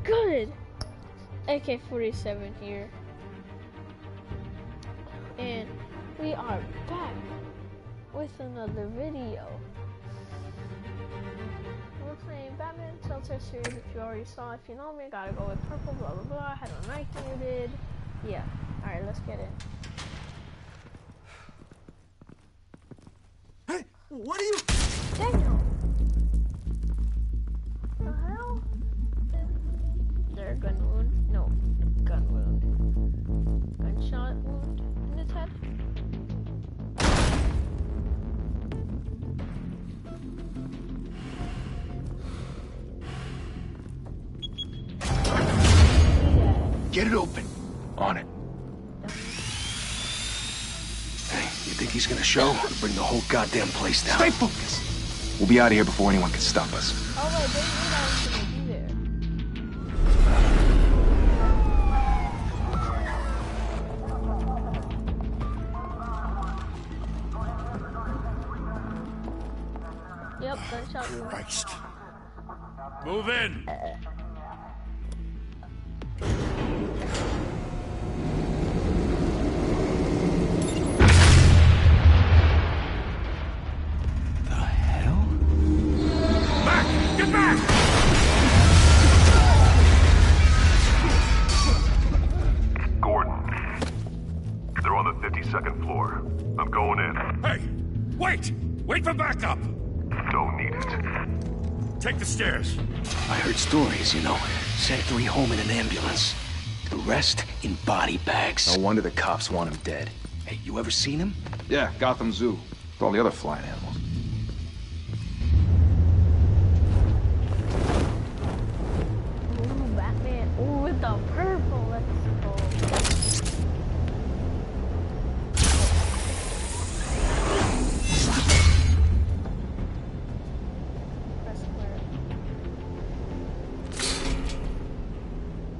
good. AK-47 here. And we are back with another video. We're playing Batman Telltale series. If you already saw, if you know me, gotta go with purple, blah blah blah. I had a night muted. Yeah. Alright, let's get in. Hey, what are you? Daniel! The hell? There, gun wound. No, gun wound. Gunshot wound in his head. Get it open. On it. Hey, you think he's gonna show? Or bring the whole goddamn place down? Stay focused. We'll be out of here before anyone can stop us. Oh wait, they knew that was gonna be there. Yep, gunshot wound. Christ. Move in! The hell? Back! Get back! Gordon. They're on the 52nd floor. I'm going in. Hey! Wait! Wait for backup! Don't need it. Take the stairs. I heard stories, you know. Sent 3 home in an ambulance. The rest in body bags. No wonder the cops want him dead. Hey, you ever seen him? Yeah, Gotham Zoo. With all the other flying animals. Ooh, Batman. Ooh, with the purple. Let's go. Press square.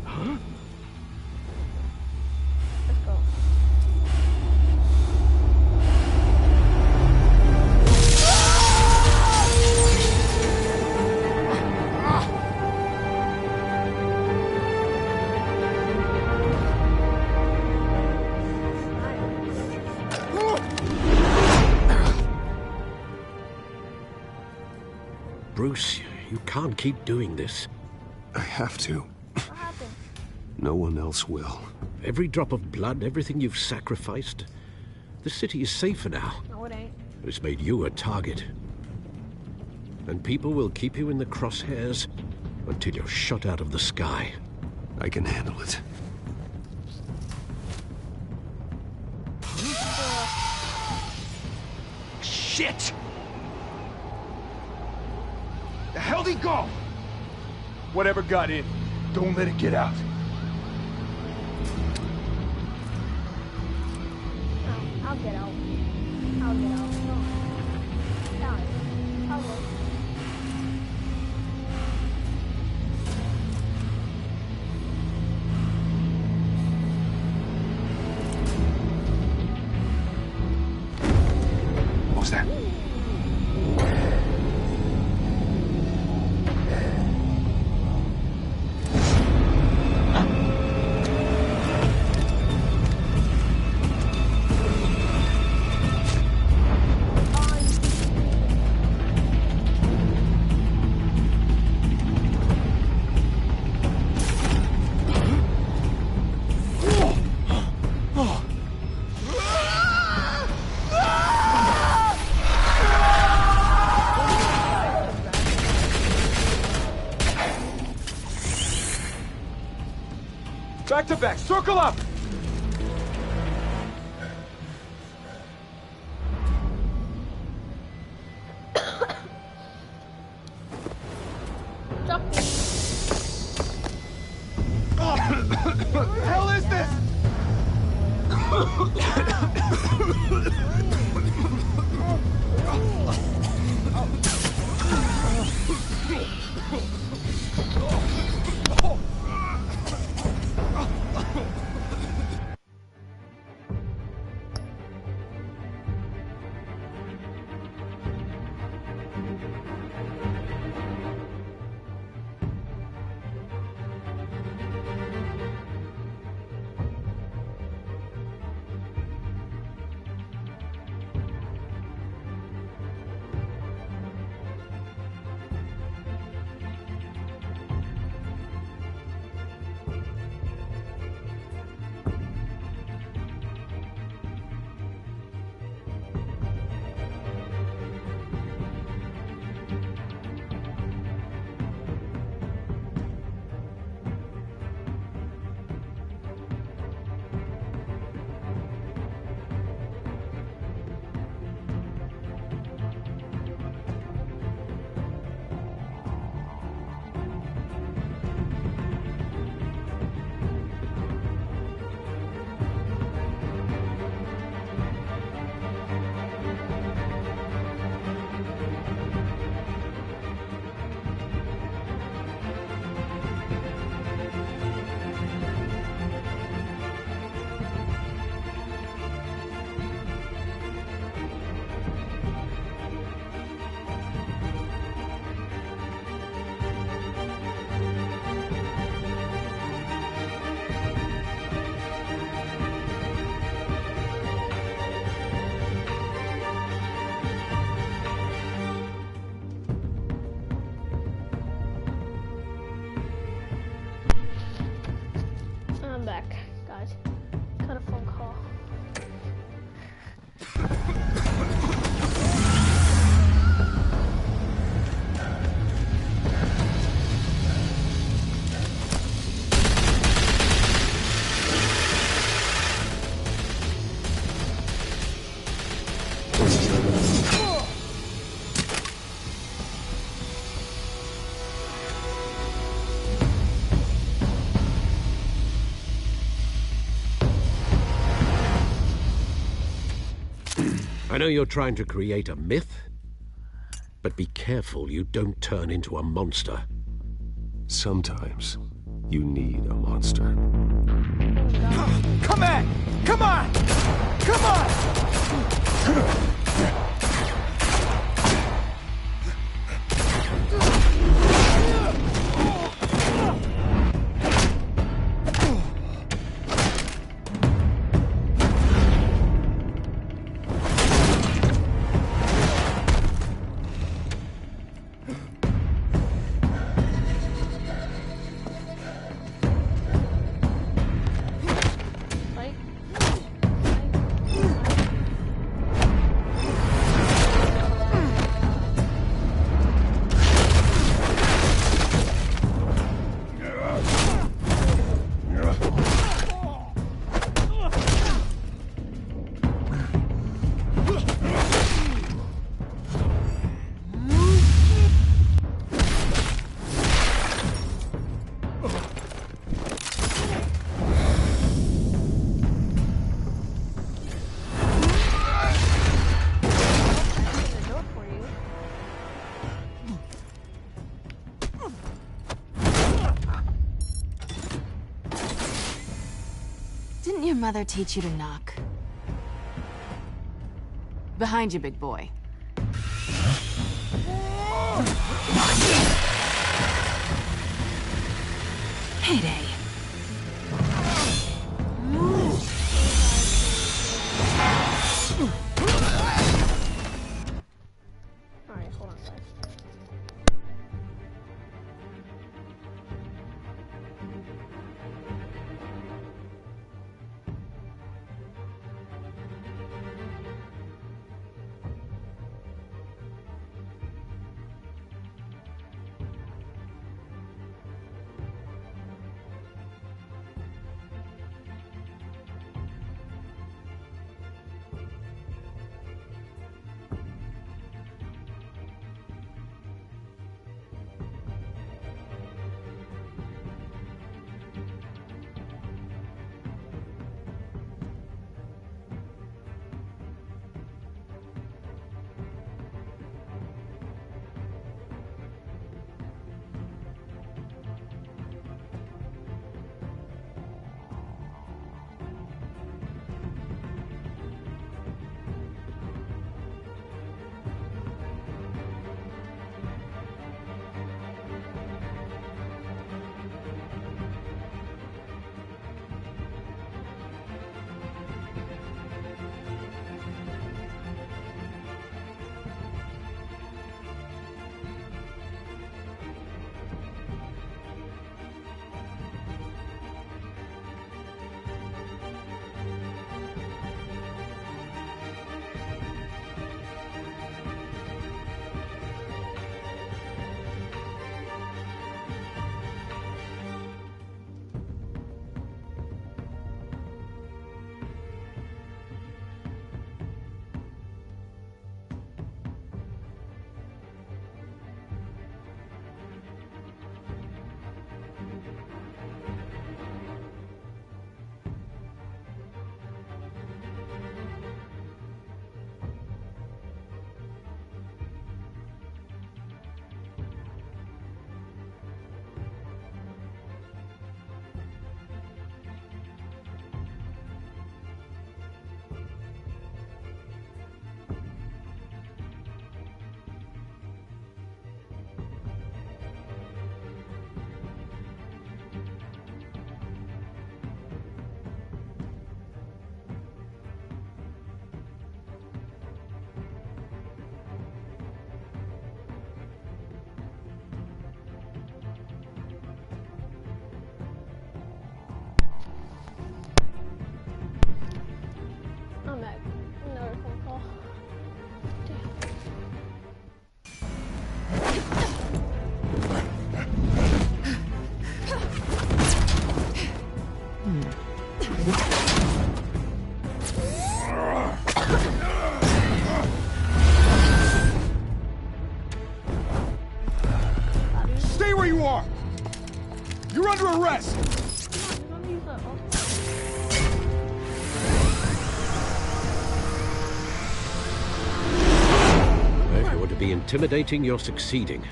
Huh? Let's go. Bruce, you can't keep doing this. I have to. What happened? No one else will. Every drop of blood, everything you've sacrificed. The city is safer now. No, it ain't. It's made you a target. And people will keep you in the crosshairs until you're shot out of the sky. I can handle it. Shit! The hell'd he go? Whatever got in, don't let it get out. No, I'll get out. I'll get out. No. Down. I'll go. What was that? Back to back, circle up! Drop me. What the hell is this? I know you're trying to create a myth, but be careful you don't turn into a monster. Sometimes you need a monster. Come on! Come on! Come on! Like, open the door for you. Didn't your mother teach you to knock? Behind you, big boy. Heyday. Alright, hold on, guys. be intimidating, you're succeeding.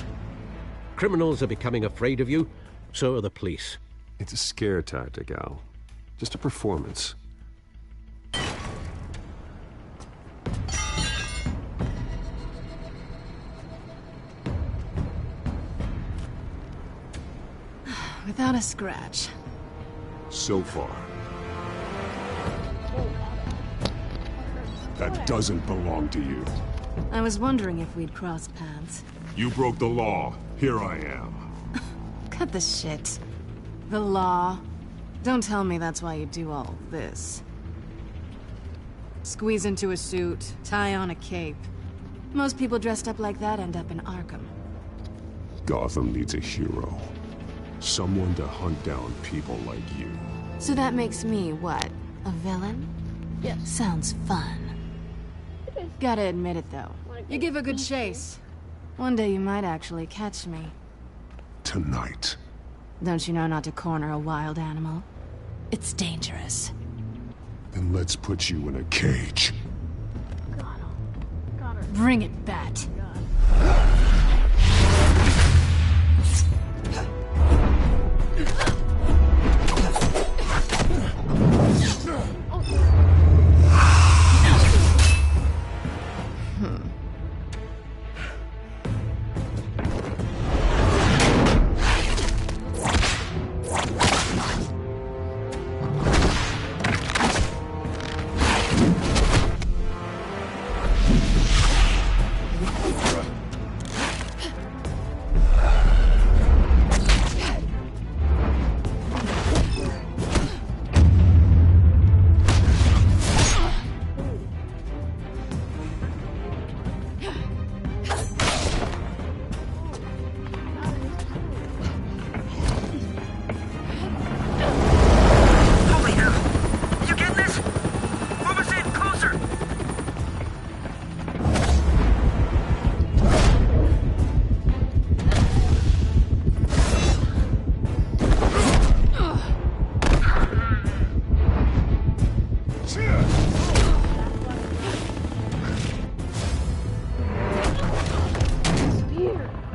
Criminals are becoming afraid of you, so are the police. It's a scare tactic, Al. Just a performance. Without a scratch. So far. That doesn't belong to you. I was wondering if we'd cross paths. You broke the law. Here I am. Cut the shit. The law. Don't tell me that's why you do all this. Squeeze into a suit, tie on a cape. Most people dressed up like that end up in Arkham. Gotham needs a hero. Someone to hunt down people like you. So that makes me, what? A villain? Yes. Sounds fun. Gotta admit it, though. You give a good chase. One day you might actually catch me. Tonight. Don't you know not to corner a wild animal? It's dangerous. Then let's put you in a cage. Got her. Bring it, Bat.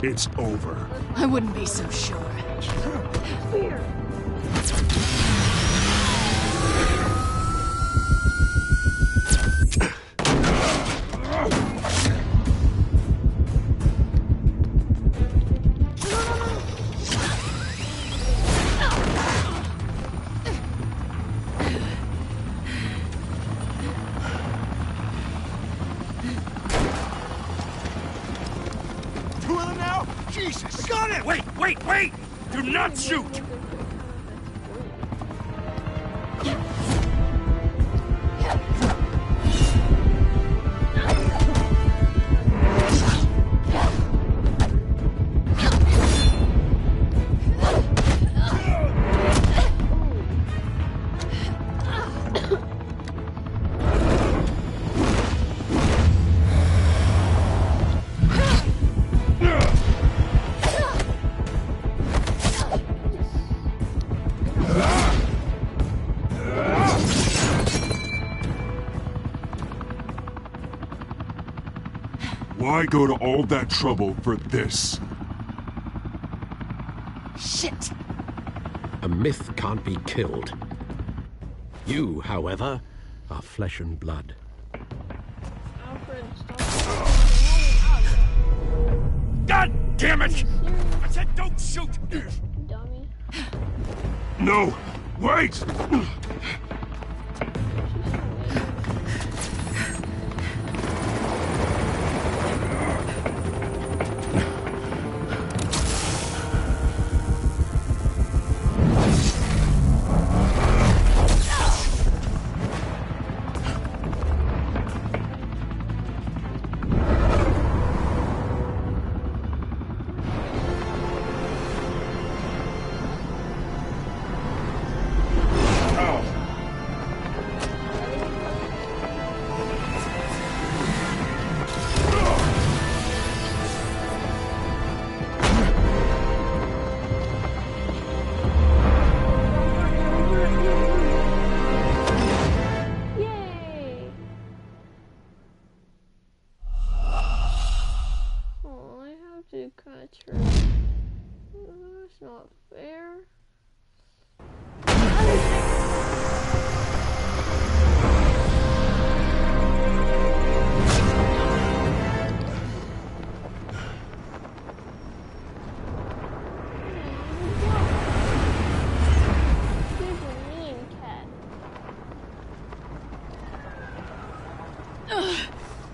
It's over. I wouldn't be so sure. Fear. Two of them now? Jesus! Got it! Wait! Do not shoot! Why go to all that trouble for this? Shit! A myth can't be killed. You, however, are flesh and blood. Alfred, stop. God damn it! I said don't shoot! Dummy. No! Wait! That's true. It's not fair.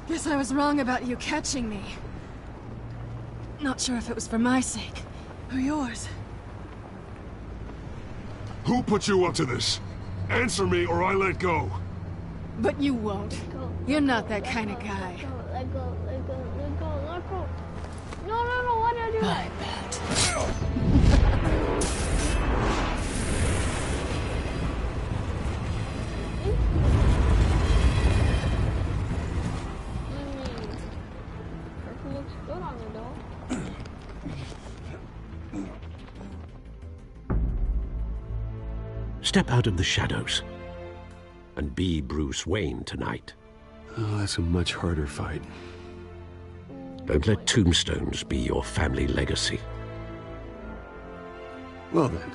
Guess I was wrong about you catching me. Not sure if it was for my sake or yours. Who put you up to this? Answer me or I let go. But you won't. You're not that kind of guy. Let go. No, what did I do? I bet. Looks good on the door. Step out of the shadows and be Bruce Wayne tonight. Oh, that's a much harder fight. Don't let tombstones be your family legacy. Well then.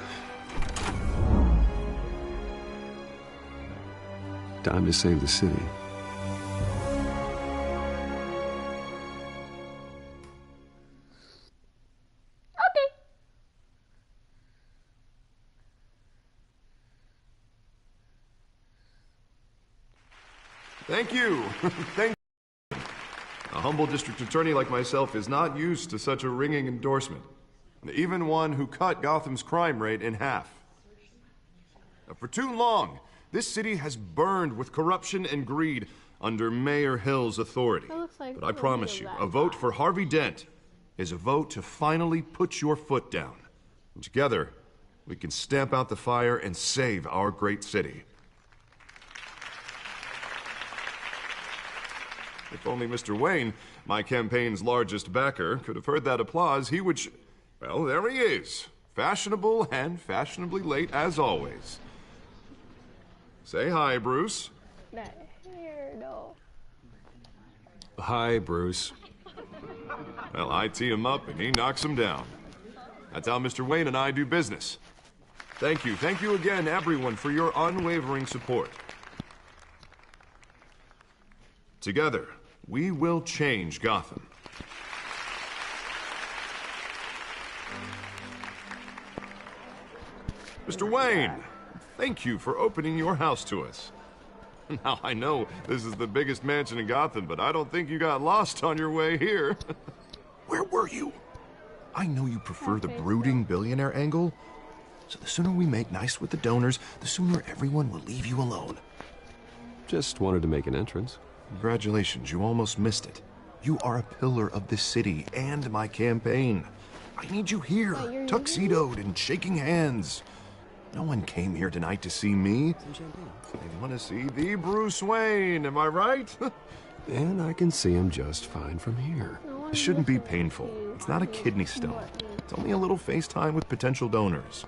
Time to save the city. Thank you. Thank you. A humble district attorney like myself is not used to such a ringing endorsement. Even one who cut Gotham's crime rate in half. For too long, this city has burned with corruption and greed under Mayor Hill's authority. But I promise you, a vote for Harvey Dent is a vote to finally put your foot down. Together, we can stamp out the fire and save our great city. If only Mr. Wayne, my campaign's largest backer, could have heard that applause, he would well, there he is. Fashionable and fashionably late as always. Say hi, Bruce. No. Hi, Bruce. Well, I tee him up and he knocks him down. That's how Mr. Wayne and I do business. Thank you again, everyone, for your unwavering support. Together, we will change Gotham. Mr. Wayne, thank you for opening your house to us. Now, I know this is the biggest mansion in Gotham, but I don't think you got lost on your way here. Where were you? I know you prefer the brooding billionaire angle, so the sooner we make nice with the donors, the sooner everyone will leave you alone. Just wanted to make an entrance. Congratulations, you almost missed it. You are a pillar of this city and my campaign. I need you here, tuxedoed and shaking hands. No one came here tonight to see me. They want to see the Bruce Wayne, am I right? And I can see him just fine from here. It shouldn't be painful. It's not a kidney stone. It's only a little FaceTime with potential donors.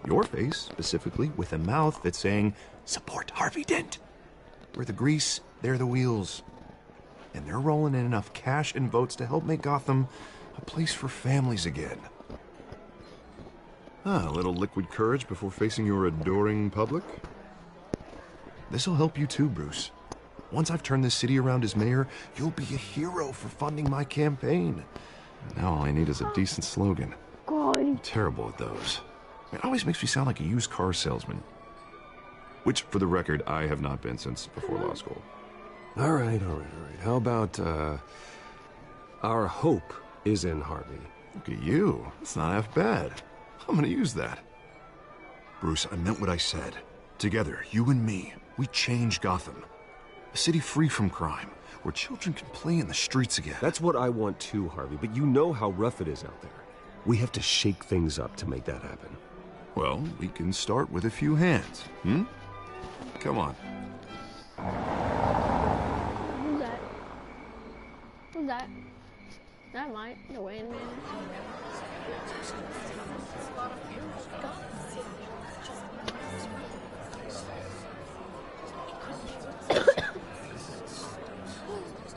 Your face, specifically, with a mouth that's saying, support Harvey Dent. We're the grease, they're the wheels. And they're rolling in enough cash and votes to help make Gotham a place for families again. A little liquid courage before facing your adoring public. This'll help you too, Bruce. Once I've turned this city around as mayor, you'll be a hero for funding my campaign. Now all I need is a decent slogan. I'm terrible at those. It always makes me sound like a used car salesman. Which, for the record, I have not been since before law school. All right. How about, our hope is in Harvey? Look at you. It's not half bad. I'm gonna use that. Bruce, I meant what I said. Together, you and me, we change Gotham. A city free from crime, where children can play in the streets again. That's what I want too, Harvey, but you know how rough it is out there. We have to shake things up to make that happen. Well, we can start with a few hands, Come on. Who's that? Who's that? That might the Wayne man.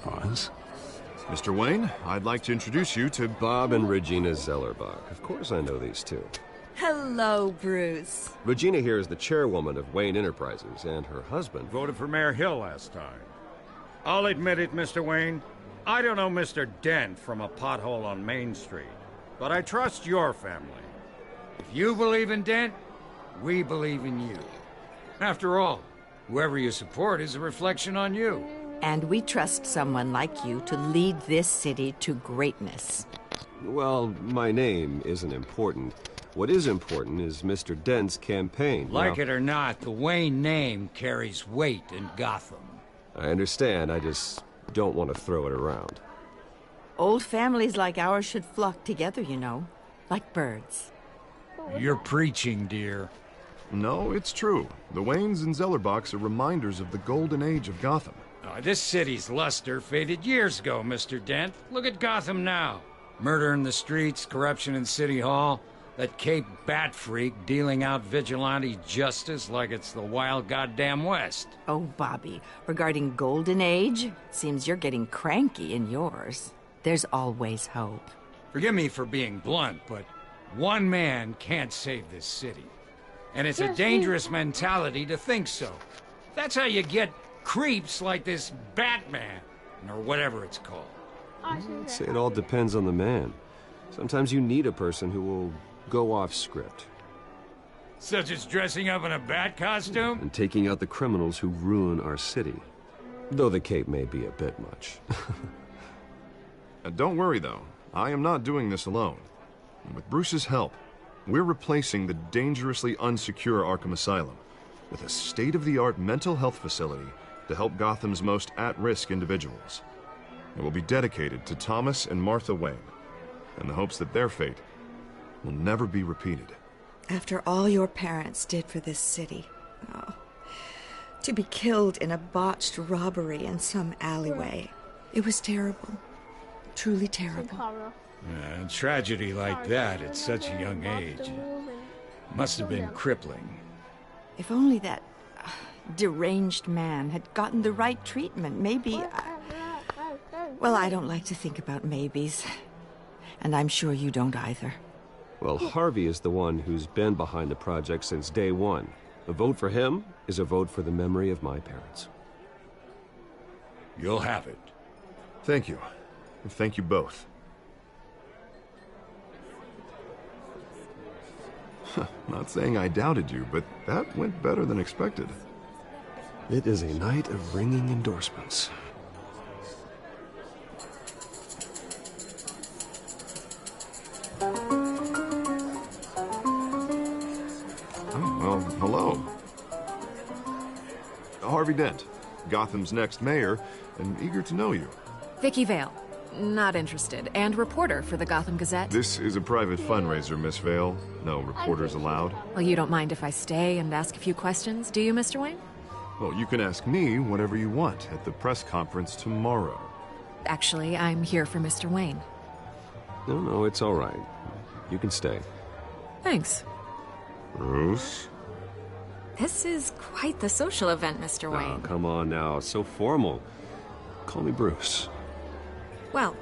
Oz? Mr. Wayne, I'd like to introduce you to Bob and Regina Zellerbach. Of course I know these two. Hello, Bruce. Regina here is the chairwoman of Wayne Enterprises, and her husband... Voted for Mayor Hill last time. I'll admit it, Mr. Wayne. I don't know Mr. Dent from a pothole on Main Street, but I trust your family. If you believe in Dent, we believe in you. After all, whoever you support is a reflection on you. And we trust someone like you to lead this city to greatness. Well, my name isn't important. What is important is Mr. Dent's campaign. Like it or not, the Wayne name carries weight in Gotham. I understand, I just don't want to throw it around. Old families like ours should flock together, you know, like birds. You're preaching, dear. No, it's true. The Waynes and Zellerbachs are reminders of the golden age of Gotham. This city's luster faded years ago, Mr. Dent. Look at Gotham now. Murder in the streets, corruption in City Hall, that Cape Bat freak dealing out vigilante justice like it's the wild goddamn West. Oh, Bobby, regarding Golden Age, seems you're getting cranky in yours. There's always hope. Forgive me for being blunt, but one man can't save this city. And it's a dangerous mentality to think so. That's how you get creeps like this Batman, or whatever it's called. I'd say it all depends on the man. Sometimes you need a person who will go off script. Such as dressing up in a bat costume? And taking out the criminals who ruin our city. Though the cape may be a bit much. Don't worry, though. I am not doing this alone. With Bruce's help, we're replacing the dangerously unsecure Arkham Asylum with a state-of-the-art mental health facility to help Gotham's most at-risk individuals. It will be dedicated to Thomas and Martha Wayne, in the hopes that their fate will never be repeated. After all your parents did for this city, to be killed in a botched robbery in some alleyway, it was terrible. Truly terrible. A tragedy like that at such a young age must have been crippling. If only that deranged man had gotten the right treatment, maybe... Well, I don't like to think about maybes. And I'm sure you don't either. Well, Harvey is the one who's been behind the project since day one. A vote for him is a vote for the memory of my parents. You'll have it. Thank you. And thank you both. Not saying I doubted you, but that went better than expected. It is a night of ringing endorsements. Well, hello. Harvey Dent, Gotham's next mayor, and eager to know you. Vicky Vale. Not interested. And reporter for the Gotham Gazette. This is a private fundraiser, Miss Vale. No reporters allowed. Well, you don't mind if I stay and ask a few questions, do you, Mr. Wayne? Well, you can ask me whatever you want at the press conference tomorrow. Actually, I'm here for Mr. Wayne. No, it's all right. You can stay. Thanks. Bruce? This is quite the social event, Mr. Wayne. Oh, come on now. So formal. Call me Bruce. Well,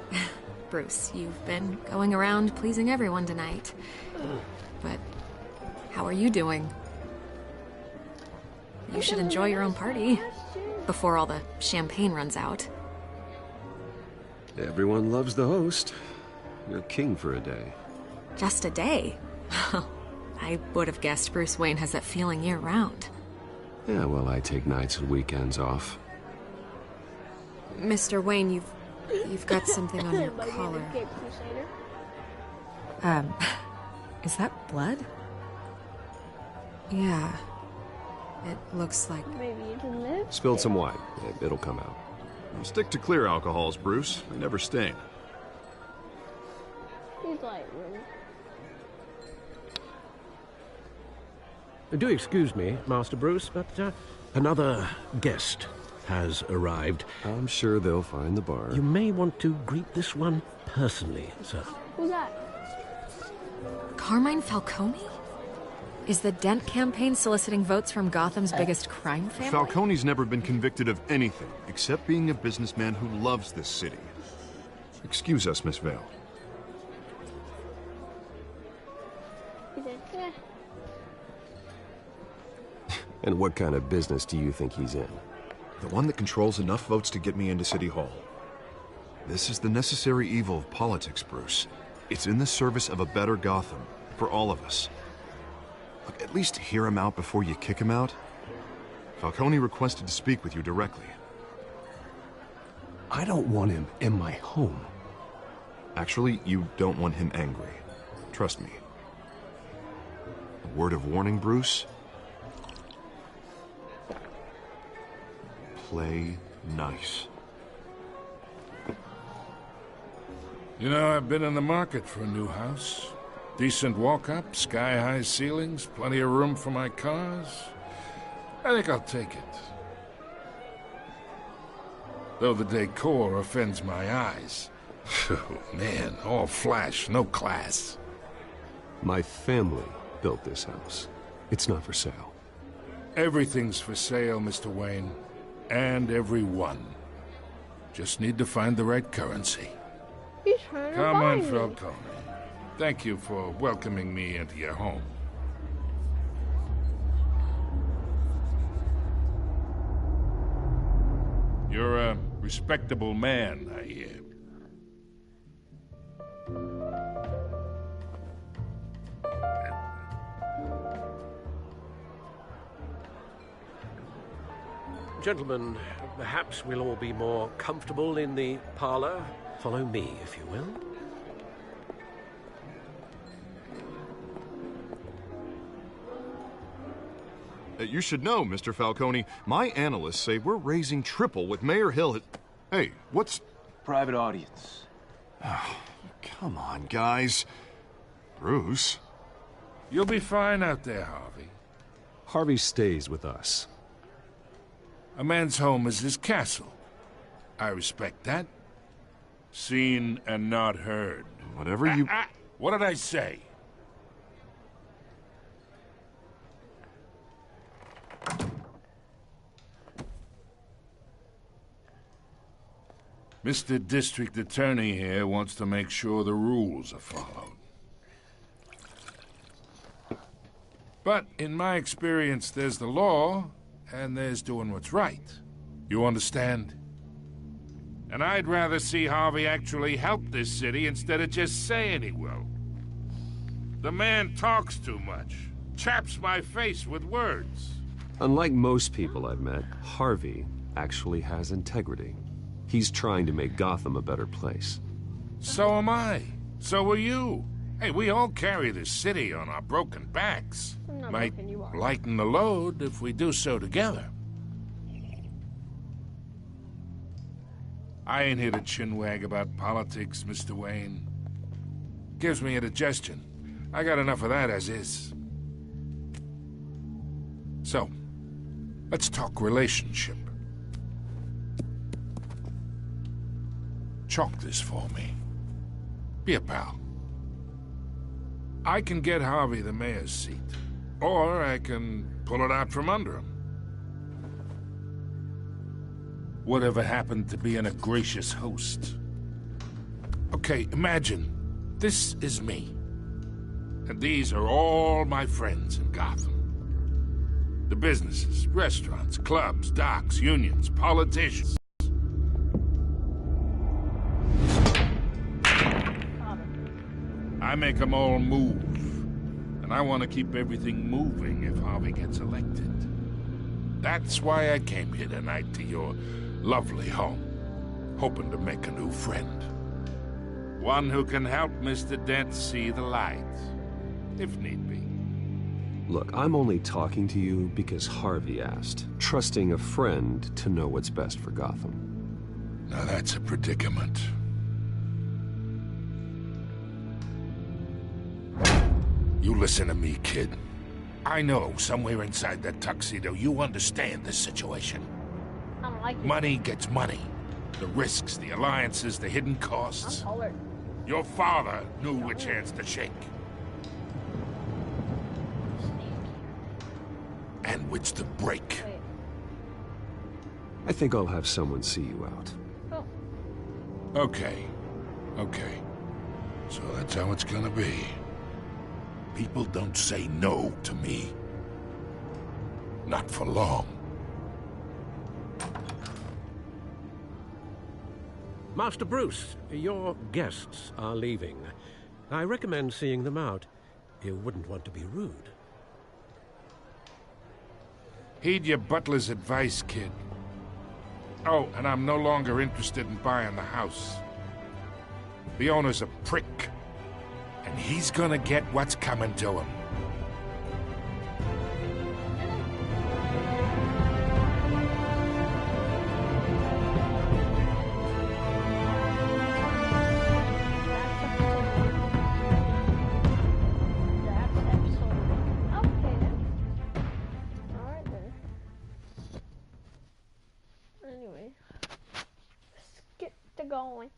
Bruce, you've been going around pleasing everyone tonight. But how are you doing? You should enjoy your own party before all the champagne runs out. Everyone loves the host. You're king for a day. Just a day? I would have guessed Bruce Wayne has that feeling year-round. Yeah, well, I take nights and weekends off. Mr. Wayne, you've got something on your collar. Is that blood? Yeah. It looks like... Maybe you can live. Spilled some wine. It'll come out. Stick to clear alcohols, Bruce. They never stain. He's like... Do excuse me, Master Bruce, but another guest has arrived. I'm sure they'll find the bar. You may want to greet this one personally, sir. Who's that? Carmine Falcone? Is the Dent campaign soliciting votes from Gotham's biggest crime family? Falcone's never been convicted of anything except being a businessman who loves this city. Excuse us, Miss Vale. He said, "Eh." And what kind of business do you think he's in? The one that controls enough votes to get me into City Hall. This is the necessary evil of politics, Bruce. It's in the service of a better Gotham, for all of us. Look, at least hear him out before you kick him out. Falcone requested to speak with you directly. I don't want him in my home. Actually, you don't want him angry. Trust me. A word of warning, Bruce. Play nice. You know, I've been in the market for a new house. Decent walk-up, sky-high ceilings, plenty of room for my cars. I think I'll take it. Though the decor offends my eyes. Oh, man, all flash, no class. My family built this house. It's not for sale. Everything's for sale, Mr. Wayne. And everyone. Just need to find the right currency. He's trying to Come buy on, me. Falcone. Thank you for welcoming me into your home. You're a respectable man, I hear. Gentlemen, perhaps we'll all be more comfortable in the parlor. Follow me, if you will. You should know, Mr. Falcone, my analysts say we're raising triple with Mayor Hill. Hey, what's... Private audience. Oh, come on, guys. Bruce? You'll be fine out there, Harvey. Harvey stays with us. A man's home is his castle. I respect that. Seen and not heard. Whatever you... What did I say? Mr. District Attorney here wants to make sure the rules are followed. But in my experience, there's the law, and there's doing what's right. You understand? And I'd rather see Harvey actually help this city instead of just saying he will. The man talks too much, chaps my face with words. Unlike most people I've met, Harvey actually has integrity. He's trying to make Gotham a better place. So am I. So are you. Hey, we all carry this city on our broken backs. Might lighten the load if we do so together. I ain't here to chinwag about politics, Mr. Wayne. Gives me indigestion. I got enough of that as is. So, let's talk relationship. Chalk this for me. Be a pal. I can get Harvey the mayor's seat, or I can pull it out from under him. Whatever happened to being a gracious host? Okay, imagine this is me, and these are all my friends in Gotham. The businesses, restaurants, clubs, docks, unions, politicians. I make them all move. And I want to keep everything moving if Harvey gets elected. That's why I came here tonight to your lovely home, hoping to make a new friend. One who can help Mr. Dent see the light, if need be. Look, I'm only talking to you because Harvey asked, trusting a friend to know what's best for Gotham. Now that's a predicament. You listen to me, kid. I know somewhere inside that tuxedo you understand this situation. I don't like it. Money gets money. The risks, the alliances, the hidden costs. I'm colored. Your father knew which hands to shake. And which to break. Wait. I think I'll have someone see you out. Oh. Okay. Okay. So that's how it's gonna be. People don't say no to me. Not for long. Master Bruce, your guests are leaving. I recommend seeing them out. You wouldn't want to be rude. Heed your butler's advice, kid. Oh, and I'm no longer interested in buying the house. The owner's a prick, and he's gonna get what's coming to him. Anyway, let's get to going.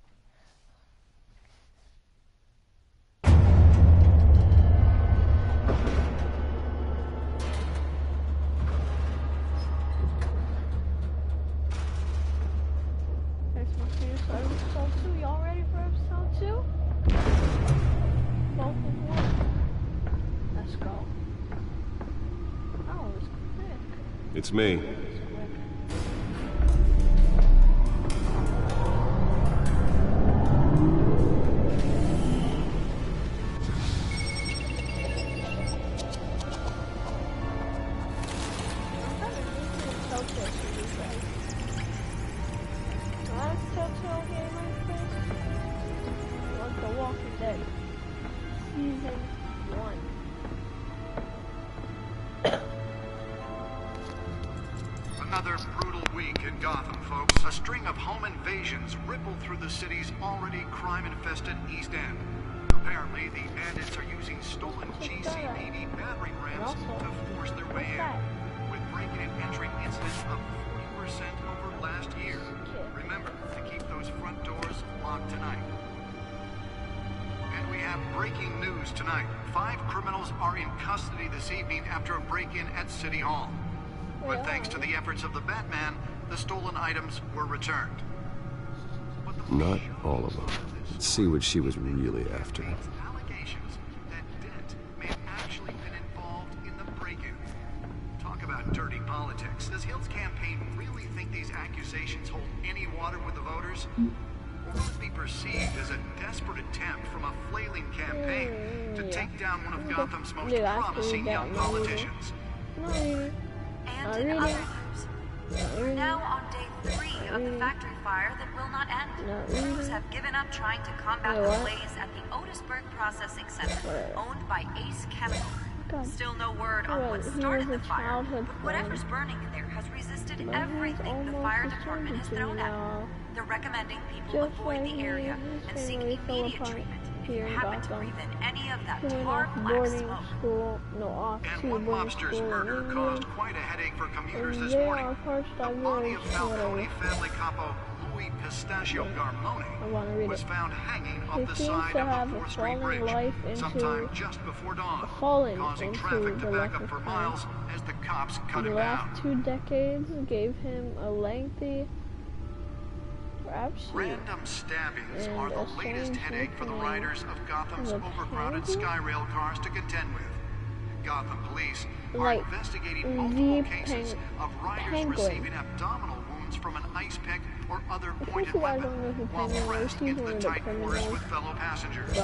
There's my fears for episode 2. Y'all ready for episode 2? Both of one. Let's go. Oh, it's quick. It's me. Another brutal week in Gotham, folks. A string of home invasions rippled through the city's already crime-infested East End. Apparently, the bandits are using stolen GCPD battering rams to force their way in, with breaking and entering incidents up 40% over last year. Remember to keep those front doors locked tonight. And we have breaking news tonight. 5 criminals are in custody this evening after a break-in at City Hall. But thanks to the efforts of the Batman, the stolen items were returned. Not all of them. Let's see what she was really after. Allegations that Dent may have actually been involved in the break-in. Talk about dirty politics. Does Hill's campaign really think these accusations hold any water with the voters? Or will it be perceived as a desperate attempt from a flailing campaign to take down one of Gotham's most promising young politicians? And in other news, we're now on day 3 of the factory fire that will not end. Crews have given up trying to combat the blaze at the Otisburg Processing Center, owned by Ace Chemical. Still no word on what started the fire, but whatever's burning in there has resisted everything the fire department has thrown at it. They're recommending people avoid the area and seek immediate treatment if you happen to breathe in any of that tar black smoke. And one mobster's murder caused quite a headache for commuters this morning. The body of Falcone family capo Louis Pistachio Garmone was found hanging off the side of the 4th Street Bridge sometime just before dawn, causing traffic to back up for miles as the cops cut him down. The last 2 decades gave him a lengthy Random stabbings are the latest headache for the riders of Gotham's overcrowded Skyrail cars to contend with. Gotham police are investigating multiple cases of riders receiving abdominal wounds from an ice pick or other pointed weapon while pressed into the tight quarters with fellow passengers.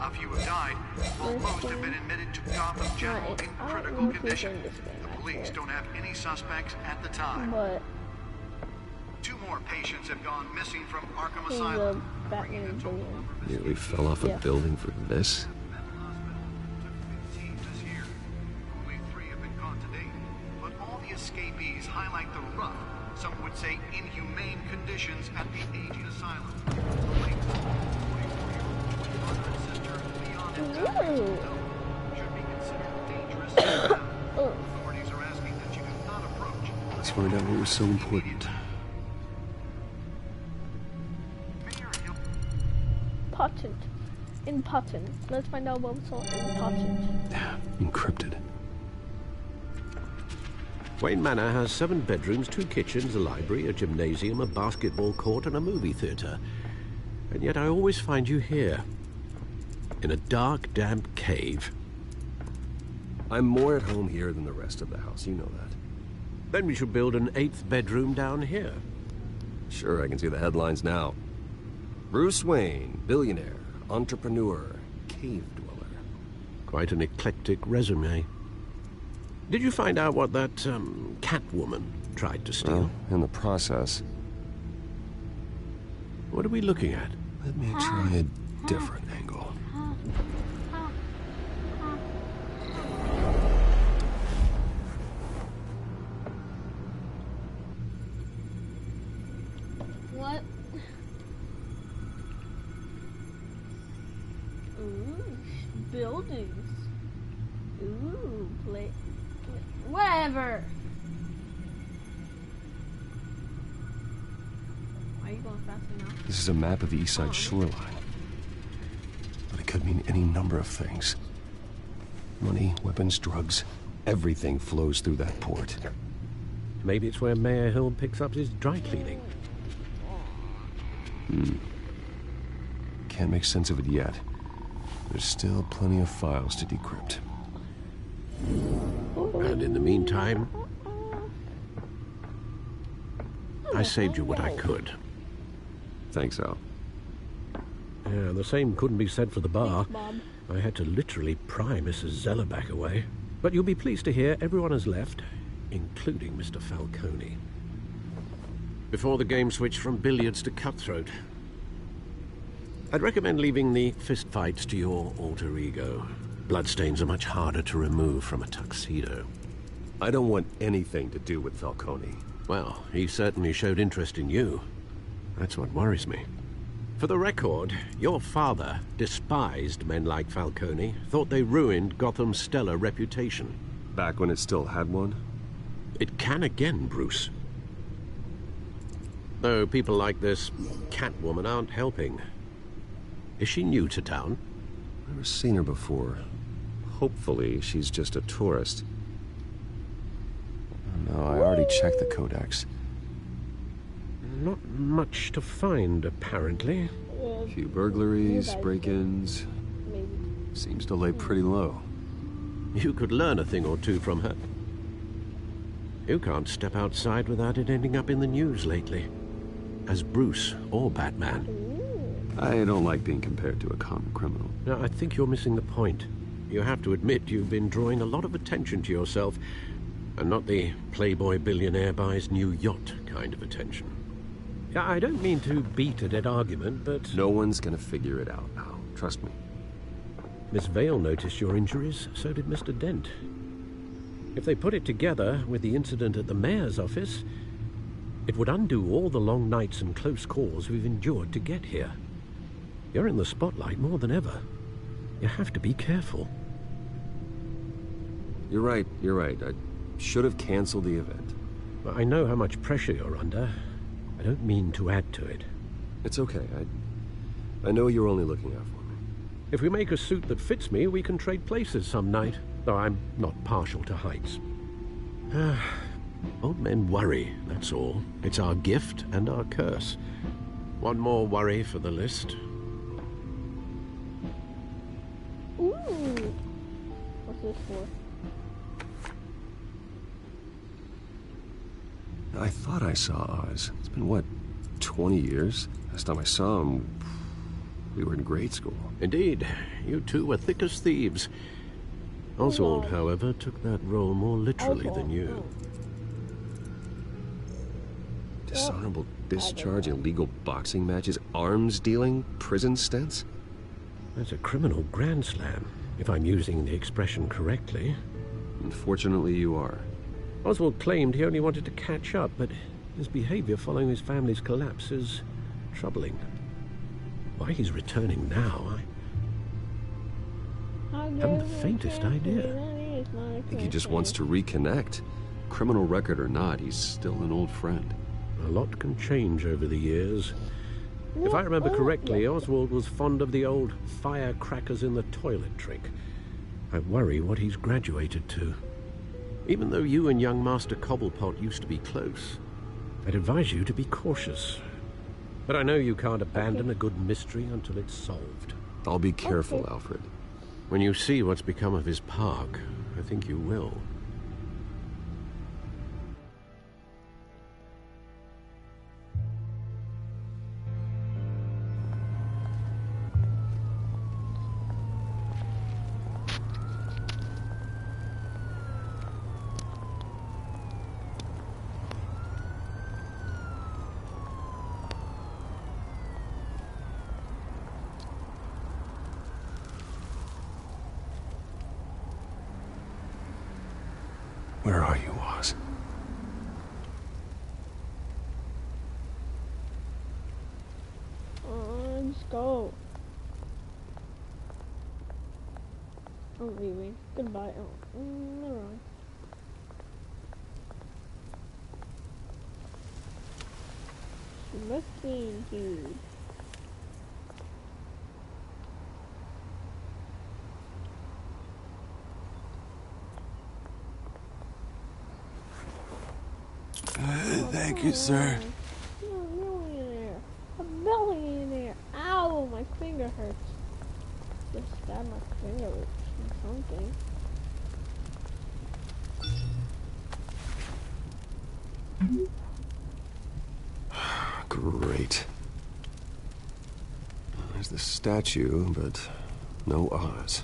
A few have died, while most have been admitted to Gotham General in critical condition. The police don't have any suspects at the time. 2 more patients have gone missing from Arkham Asylum. Nearly fell off a building for this. Only 3 have been caught to date, but all the escapees highlight the rough, some would say inhumane conditions at the aging asylum. The latest, 44-year-old mother and sister, Leon and Deborah, should be considered dangerous. Authorities are asking that you do not approach. Let's find out what was so important. Important. Let's find out what's so important. Encrypted. Wayne Manor has 7 bedrooms, 2 kitchens, a library, a gymnasium, a basketball court, and a movie theater. And yet I always find you here, in a dark, damp cave. I'm more at home here than the rest of the house, you know that. Then we should build an 8th bedroom down here. Sure, I can see the headlines now. Bruce Wayne, billionaire, entrepreneur, cave dweller. Quite an eclectic resume. Did you find out what that, Catwoman tried to steal? Well, in the process. What are we looking at? Let me try a different angle. What? Ooh, buildings. Ooh, whatever. Why are you going faster now? This is a map of the East Side shoreline. But it could mean any number of things. Money, weapons, drugs. Everything flows through that port. Maybe it's where Mayor Hill picks up his dry cleaning. Can't make sense of it yet. There's still plenty of files to decrypt. And in the meantime, I saved you what I could. Thanks, Al. Yeah, the same couldn't be said for the bar. I had to literally pry Mrs. Zeller back away. But you'll be pleased to hear everyone has left, including Mr. Falcone. Before the game switched from billiards to cutthroat. I'd recommend leaving the fistfights to your alter ego. Bloodstains are much harder to remove from a tuxedo. I don't want anything to do with Falcone. Well, he certainly showed interest in you. That's what worries me. For the record, your father despised men like Falcone, thought they ruined Gotham's stellar reputation. Back when it still had one? It can again, Bruce. Though people like this Catwoman aren't helping. Is she new to town? Never seen her before. Hopefully, she's just a tourist. No, I already checked the codex. Not much to find, apparently. A few burglaries, break-ins. Seems to lay pretty low. You could learn a thing or two from her. You can't step outside without it ending up in the news lately. As Bruce or Batman. I don't like being compared to a common criminal. No, I think you're missing the point. You have to admit you've been drawing a lot of attention to yourself, and not the playboy billionaire buys new yacht kind of attention. I don't mean to beat a dead argument, but... No one's gonna figure it out now. Trust me. Miss Vale noticed your injuries, so did Mr. Dent. If they put it together with the incident at the mayor's office, it would undo all the long nights and close calls we've endured to get here. You're in the spotlight more than ever. You have to be careful. You're right. I should have canceled the event. Well, I know how much pressure you're under. I don't mean to add to it. It's okay. I know you're only looking out for me. If we make a suit that fits me, we can trade places some night. Though I'm not partial to heights. Old men worry, that's all. It's our gift and our curse. One more worry for the list. Ooh. What's this for? I thought I saw Oz. It's been, what, 20 years? Last time I saw him, we were in grade school. Indeed. You two were thick as thieves. Oswald, however, took that role more literally than you. Dishonorable discharge, illegal boxing matches, arms dealing, prison stints? That's a criminal grand slam, if I'm using the expression correctly. Unfortunately, you are. Oswald claimed he only wanted to catch up, but his behavior following his family's collapse is troubling. Why he's returning now, I haven't the faintest idea. I think he just wants to reconnect. Criminal record or not, he's still an old friend. A lot can change over the years. If I remember correctly, Oswald was fond of the old firecrackers in the toilet trick. I worry what he's graduated to. Even though you and young Master Cobblepot used to be close, I'd advise you to be cautious. But I know you can't abandon a good mystery until it's solved. I'll be careful, Alfred. When you see what's become of his park, I think you will. Where are you, Oz? Let's go. I'm leaving. Goodbye. Oh, never mind. Smoking dude. Thank you, sir. You're a millionaire. A billionaire. Ow, my finger hurts. Just stabbed my finger with something. Great. There's the statue, but no Oz.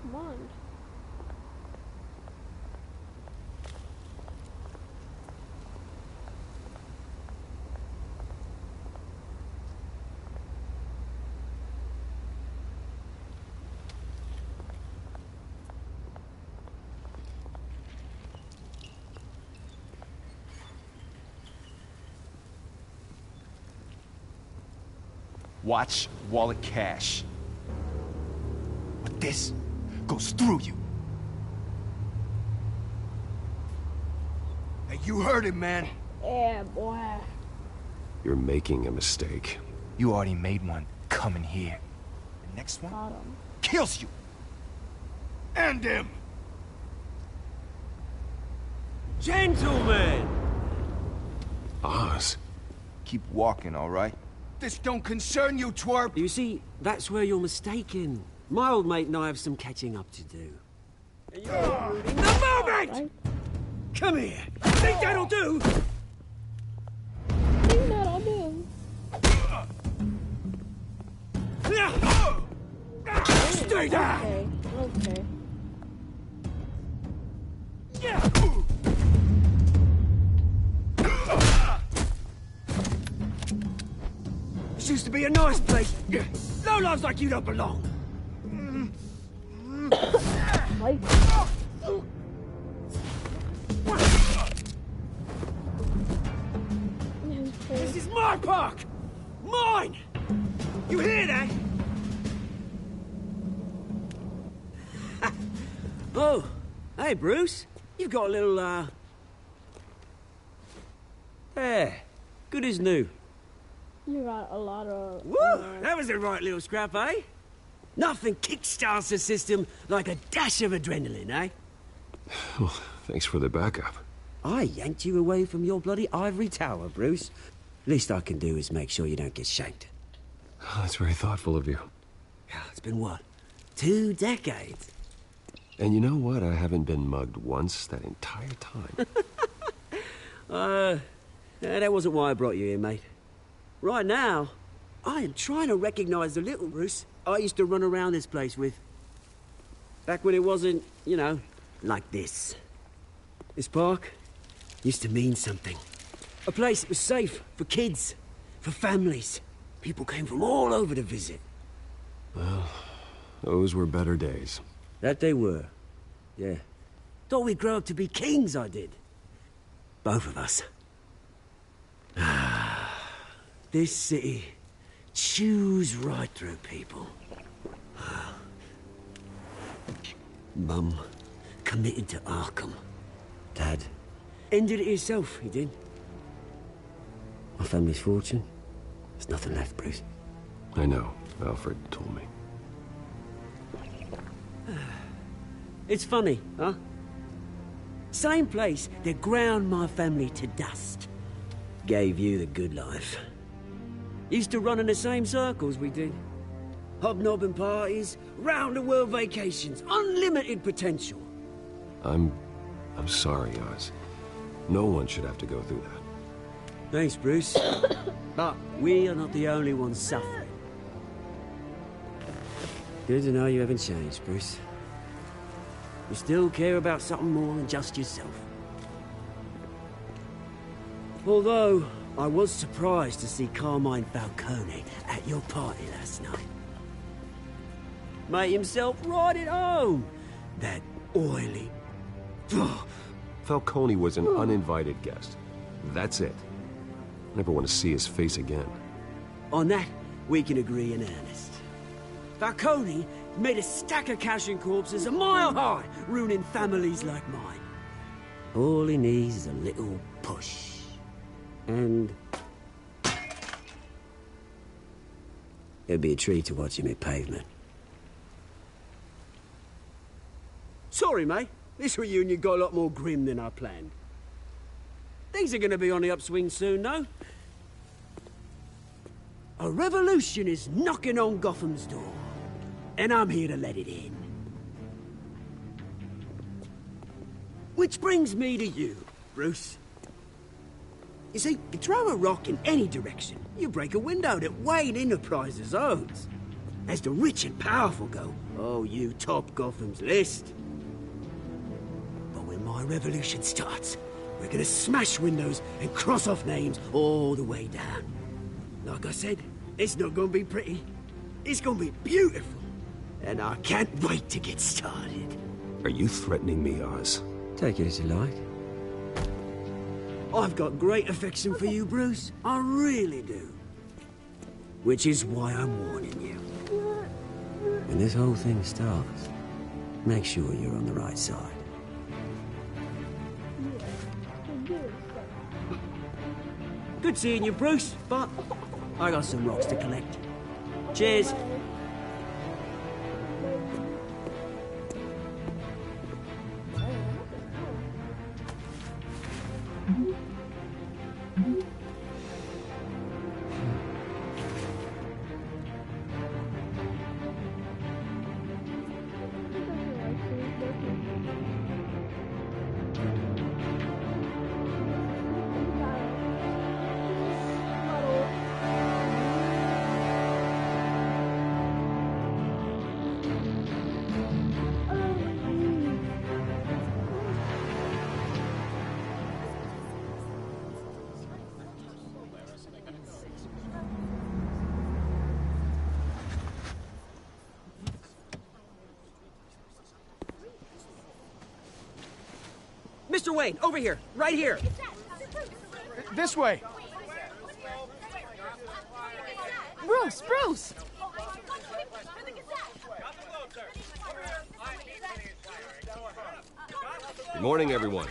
Come on. Watch wallet cash. But this goes through you. Hey, you heard it, man. Yeah, boy. You're making a mistake. You already made one coming here. The next one kills you. And him. Gentlemen! Oz. Keep walking, all right? This don't concern you, twerp! You see, that's where you're mistaken. My old mate and I have some catching up to do. The moment! Come here! Think that'll do? Think that'll do. Stay down! Okay. This used to be a nice place. No lives like you don't belong. This is my park! Mine! You hear that? Oh, hey, Bruce. You've got a little, There. Good as new. You got a lot of... Woo! That was a right little scrap, eh? Nothing kickstarts the system like a dash of adrenaline, eh? Well, thanks for the backup. I yanked you away from your bloody ivory tower, Bruce. Least I can do is make sure you don't get shanked. Oh, that's very thoughtful of you. Yeah, it's been what? 2 decades? And you know what? I haven't been mugged once that entire time. That wasn't why I brought you here, mate. Right now, I am trying to recognize the little Bruce I used to run around this place with. Back when it wasn't, you know, like this. This park used to mean something. A place that was safe for kids, for families. People came from all over to visit. Well, those were better days. That they were. Yeah. Thought we'd grow up to be kings, I did. Both of us. This city chews right through people. Mum committed to Arkham. Dad ended it himself, he did. My family's fortune, there's nothing left, Bruce. I know. Alfred told me. It's funny, huh? Same place that ground my family to dust. Gave you the good life. Used to run in the same circles we did. Hobnobbing parties, round-the-world vacations, unlimited potential. I'm sorry, Oz. No one should have to go through that. Thanks, Bruce. But we are not the only ones suffering. Good to know you haven't changed, Bruce. You still care about something more than just yourself. Although, I was surprised to see Carmine Falcone at your party last night. Made himself right at home. That oily... Falcone was an uninvited guest. That's it. Never want to see his face again. On that, we can agree in earnest. Falcone made a stack of cash and corpses a mile high, ruining families like mine. All he needs is a little push. And... it'd be a treat to watch him hit pavement. Sorry, mate. This reunion got a lot more grim than I planned. Things are gonna be on the upswing soon, though. A revolution is knocking on Gotham's door. And I'm here to let it in. Which brings me to you, Bruce. You see, you throw a rock in any direction, you break a window that Wayne Enterprises owns. As the rich and powerful go, oh, you top Gotham's list. But when my revolution starts, we're gonna smash windows and cross off names all the way down. Like I said, it's not gonna be pretty. It's gonna be beautiful. And I can't wait to get started. Are you threatening me, Oz? Take it as you like. I've got great affection for you, Bruce. I really do. Which is why I'm warning you. When this whole thing starts, make sure you're on the right side. Good seeing you, Bruce, but I got some rocks to collect. Cheers. Mr. Wayne, over here, right here. This way. Bruce, Bruce! Good morning, everyone.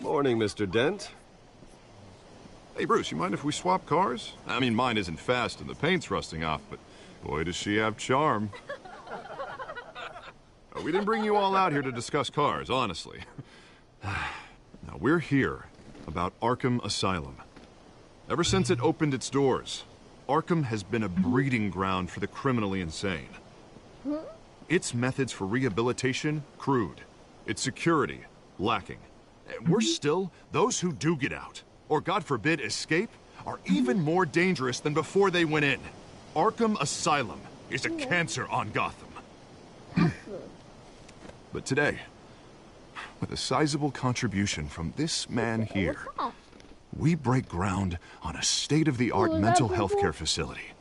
Morning, Mr. Dent. Hey, Bruce, you mind if we swap cars? I mean, mine isn't fast and the paint's rusting off, but boy, does she have charm. We didn't bring you all out here to discuss cars, honestly. Now, we're here about Arkham Asylum. Ever since it opened its doors, Arkham has been a breeding ground for the criminally insane. Its methods for rehabilitation, crude. Its security, lacking. And worse still, those who do get out, or God forbid, escape, are even more dangerous than before they went in. Arkham Asylum is a cancer on Gotham. But today, with a sizable contribution from this man here, we break ground on a state-of-the-art mental health care facility.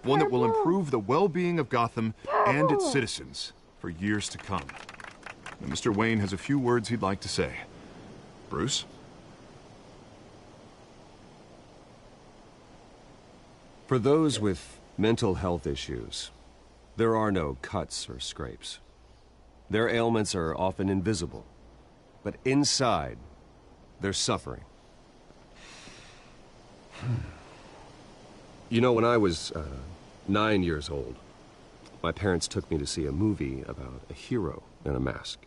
One that will improve the well-being of Gotham and its citizens for years to come. And Mr. Wayne has a few words he'd like to say. Bruce? For those with mental health issues, there are no cuts or scrapes. Their ailments are often invisible, but inside, they're suffering. You know, when I was 9 years old, My parents took me to see a movie about a hero in a mask.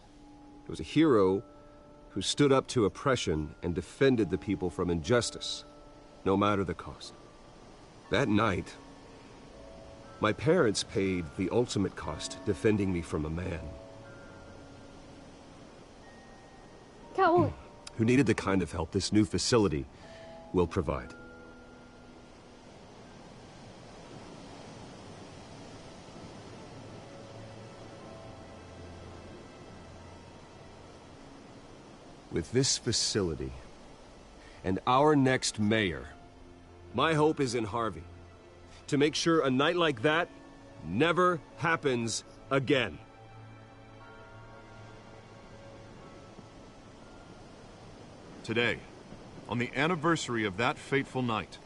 It was a hero who stood up to oppression and defended the people from injustice, no matter the cost. That night, my parents paid the ultimate cost defending me from a man who needed the kind of help this new facility will provide. With this facility and our next mayor, my hope is in Harvey. To make sure a night like that never happens again. Today, on the anniversary of that fateful night,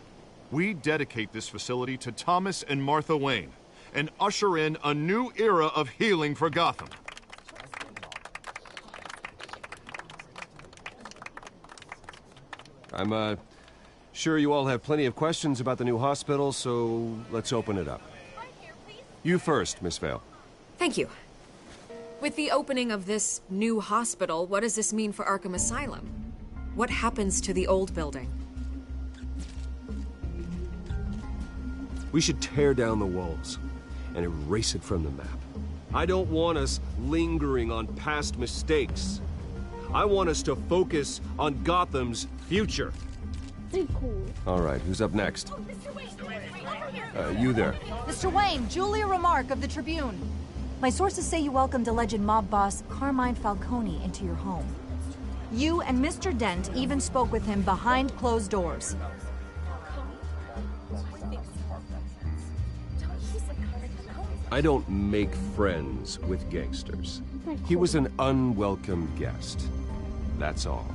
we dedicate this facility to Thomas and Martha Wayne and usher in a new era of healing for Gotham. I'm sure you all have plenty of questions about the new hospital, so let's open it up. You first, Miss Vale. Thank you. With the opening of this new hospital, what does this mean for Arkham Asylum? What happens to the old building? We should tear down the walls and erase it from the map. I don't want us lingering on past mistakes. I want us to focus on Gotham's future. Cool. All right, who's up next? You there. Mr. Wayne, Julia Remark of the Tribune. My sources say you welcomed alleged mob boss Carmine Falcone into your home. You and Mr. Dent even spoke with him behind closed doors. I don't make friends with gangsters. He was an unwelcome guest. That's all.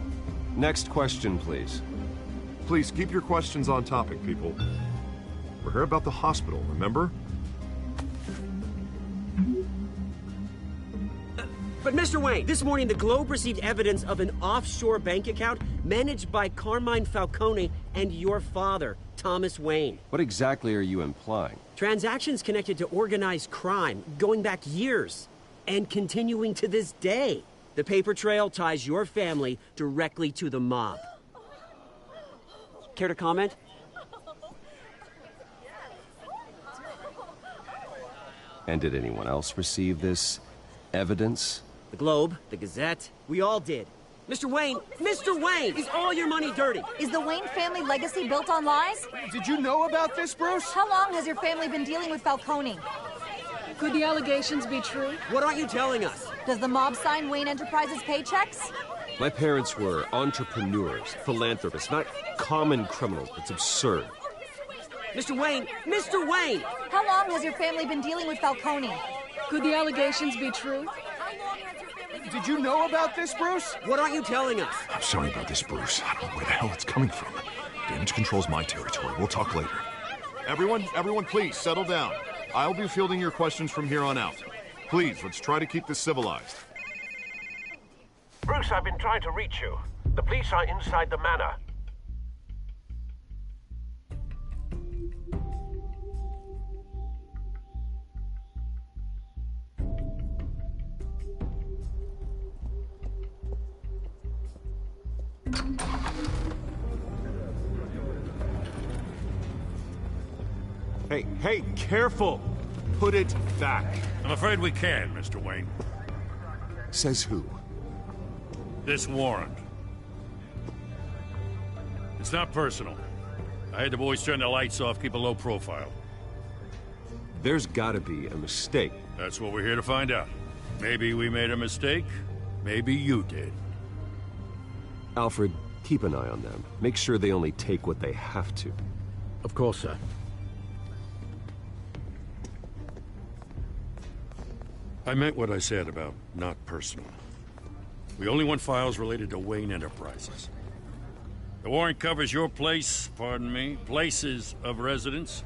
Next question, please. Please keep your questions on topic, people. We're here about the hospital, remember? But Mr. Wayne, this morning the Globe received evidence of an offshore bank account managed by Carmine Falcone and your father, Thomas Wayne. What exactly are you implying? Transactions connected to organized crime, going back years, and continuing to this day. The paper trail ties your family directly to the mob. Care to comment? And did anyone else receive this evidence? The Globe, the Gazette, we all did. Mr. Wayne, is all your money dirty? Is the Wayne family legacy built on lies? Did you know about this, Bruce? How long has your family been dealing with Falcone? Could the allegations be true? What aren't you telling us? Does the mob sign Wayne Enterprises paychecks? My parents were entrepreneurs, philanthropists, not common criminals. It's absurd. Mr. Wayne! How long has your family been dealing with Falcone? Could the allegations be true? Did you know about this, Bruce? What aren't you telling us? I'm sorry about this, Bruce. I don't know where the hell it's coming from. Damage control's my territory. We'll talk later. Everyone, please, settle down. I'll be fielding your questions from here on out. Please, let's try to keep this civilized. Bruce, I've been trying to reach you. The police are inside the manor. Hey, careful! Put it back. I'm afraid we can, Mr. Wayne. Says who? This warrant. It's not personal. I had the boys turn the lights off, keep a low profile. There's gotta be a mistake. That's what we're here to find out. Maybe we made a mistake. Maybe you did. Alfred, keep an eye on them. Make sure they only take what they have to. Of course, sir. I meant what I said about not personal. We only want files related to Wayne Enterprises. The warrant covers your places of residence,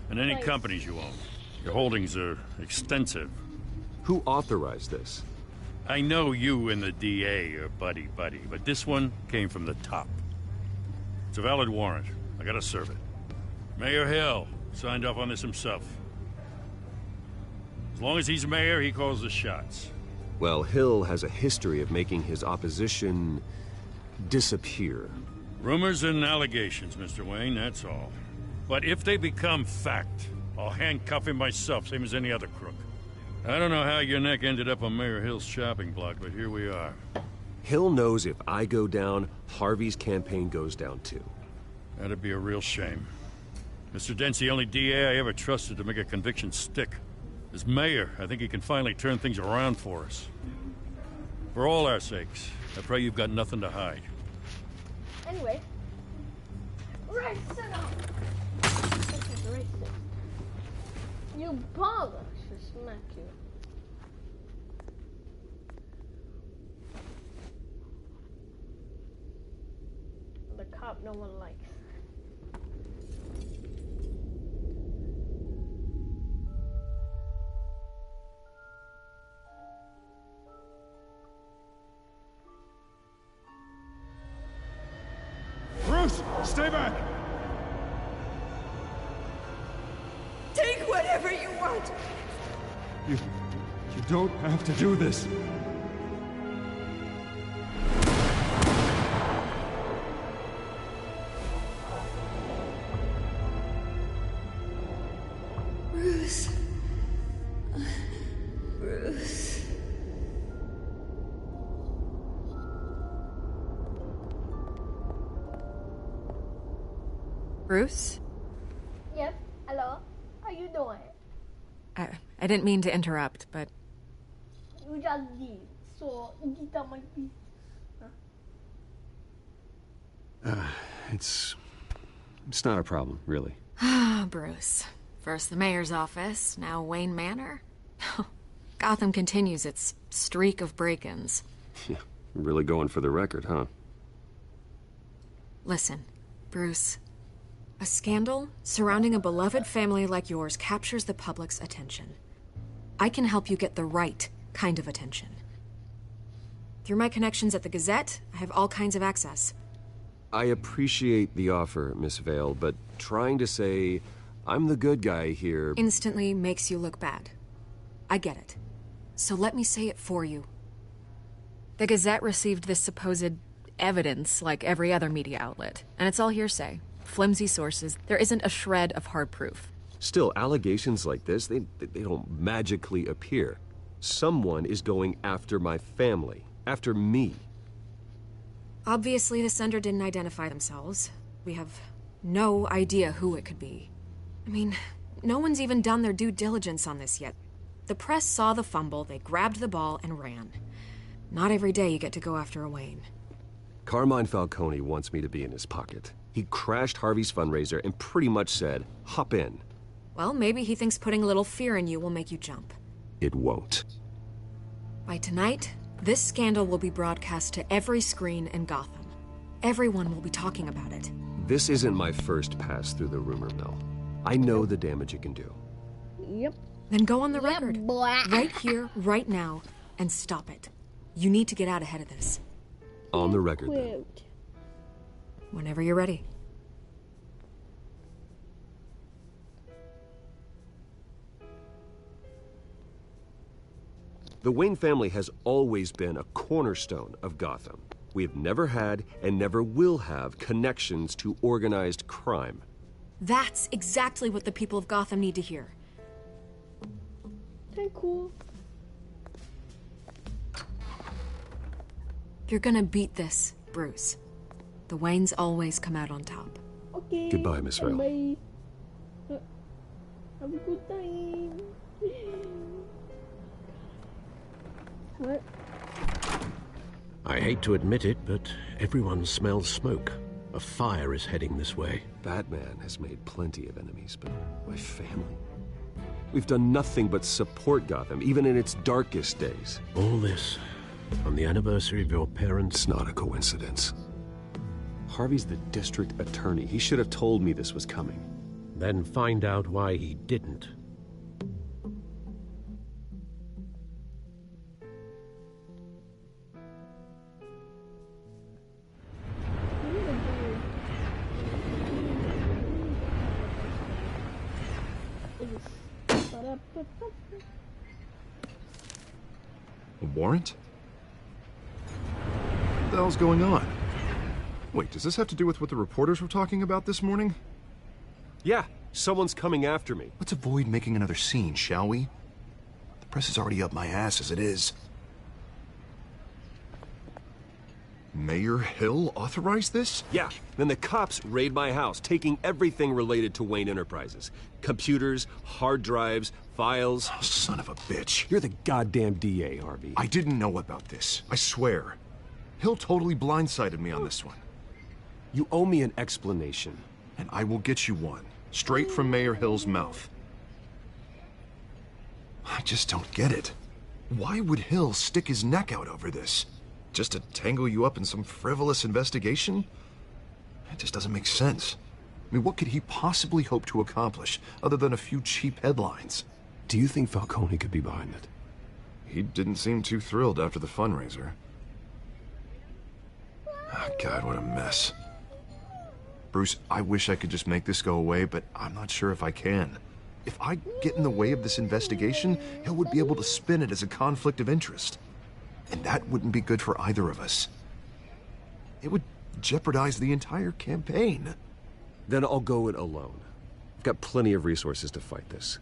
and any companies you own. Your holdings are extensive. Who authorized this? I know you and the DA are buddy-buddy, but this one came from the top. It's a valid warrant. I gotta serve it. Mayor Hill signed off on this himself. As long as he's mayor, he calls the shots. Well, Hill has a history of making his opposition disappear. Rumors and allegations, Mr. Wayne, that's all. But if they become fact, I'll handcuff him myself, same as any other crook. I don't know how your neck ended up on Mayor Hill's shopping block, but here we are. Hill knows if I go down, Harvey's campaign goes down too. That'd be a real shame. Mr. Dent's the only DA I ever trusted to make a conviction stick. As mayor, I think he can finally turn things around for us. For all our sakes, I pray you've got nothing to hide. Anyway. Right, sit up. This is racist. You bother should smack you. The cop no one likes. Bruce, stay back! Take whatever you want! You don't have to do this. Bruce. Bruce. Bruce? Yep, hello. How you doing? I didn't mean to interrupt, but... You just did. So, kita might be... It's not a problem, really. Ah, Bruce. First the mayor's office, now Wayne Manor. Gotham continues its streak of break-ins. Yeah, really going for the record, huh? Listen, Bruce. A scandal surrounding a beloved family like yours captures the public's attention. I can help you get the right kind of attention. Through my connections at the Gazette, I have all kinds of access. I appreciate the offer, Miss Vale, but trying to say I'm the good guy here... instantly makes you look bad. I get it. So let me say it for you. The Gazette received this supposed evidence like every other media outlet, and it's all hearsay. Flimsy sources. There isn't a shred of hard proof. Still, allegations like this, they don't magically appear. Someone is going after my family, after me. Obviously, the sender didn't identify themselves. We have no idea who it could be. I mean, no one's even done their due diligence on this yet. The press saw the fumble, they grabbed the ball and ran. Not every day you get to go after a Wayne. Carmine Falcone wants me to be in his pocket. He crashed Harvey's fundraiser and pretty much said, hop in. Well, maybe he thinks putting a little fear in you will make you jump. It won't. By tonight, this scandal will be broadcast to every screen in Gotham. Everyone will be talking about it. This isn't my first pass through the rumor mill. I know the damage it can do. Yep. Then go on the record. Boy. Right here, right now, and stop it. You need to get out ahead of this. On the record, then. Whenever you're ready. The Wayne family has always been a cornerstone of Gotham. We have never had and never will have connections to organized crime. That's exactly what the people of Gotham need to hear. Okay, cool. You're gonna beat this, Bruce. The Waynes always come out on top. Okay. Goodbye, Miss Vale. Bye. Have a good time. What? I hate to admit it, but everyone smells smoke. A fire is heading this way. Batman has made plenty of enemies, but my family? We've done nothing but support Gotham, even in its darkest days. All this on the anniversary of your parents'... It's not a coincidence. Harvey's the district attorney. He should have told me this was coming. Then find out why he didn't. A warrant? What the hell's going on? Wait, does this have to do with what the reporters were talking about this morning? Yeah, someone's coming after me. Let's avoid making another scene, shall we? The press is already up my ass as it is. Mayor Hill authorized this? Yeah, then the cops raid my house, taking everything related to Wayne Enterprises. Computers, hard drives, files. Oh, son of a bitch. You're the goddamn DA, Harvey. I didn't know about this. I swear. Hill totally blindsided me on this one. You owe me an explanation. And I will get you one. Straight from Mayor Hill's mouth. I just don't get it. Why would Hill stick his neck out over this? Just to tangle you up in some frivolous investigation? It just doesn't make sense. I mean, what could he possibly hope to accomplish other than a few cheap headlines? Do you think Falcone could be behind it? He didn't seem too thrilled after the fundraiser. Oh, God, what a mess. Bruce, I wish I could just make this go away, but I'm not sure if I can. If I get in the way of this investigation, Hill would be able to spin it as a conflict of interest. And that wouldn't be good for either of us. It would jeopardize the entire campaign. Then I'll go it alone. I've got plenty of resources to fight this.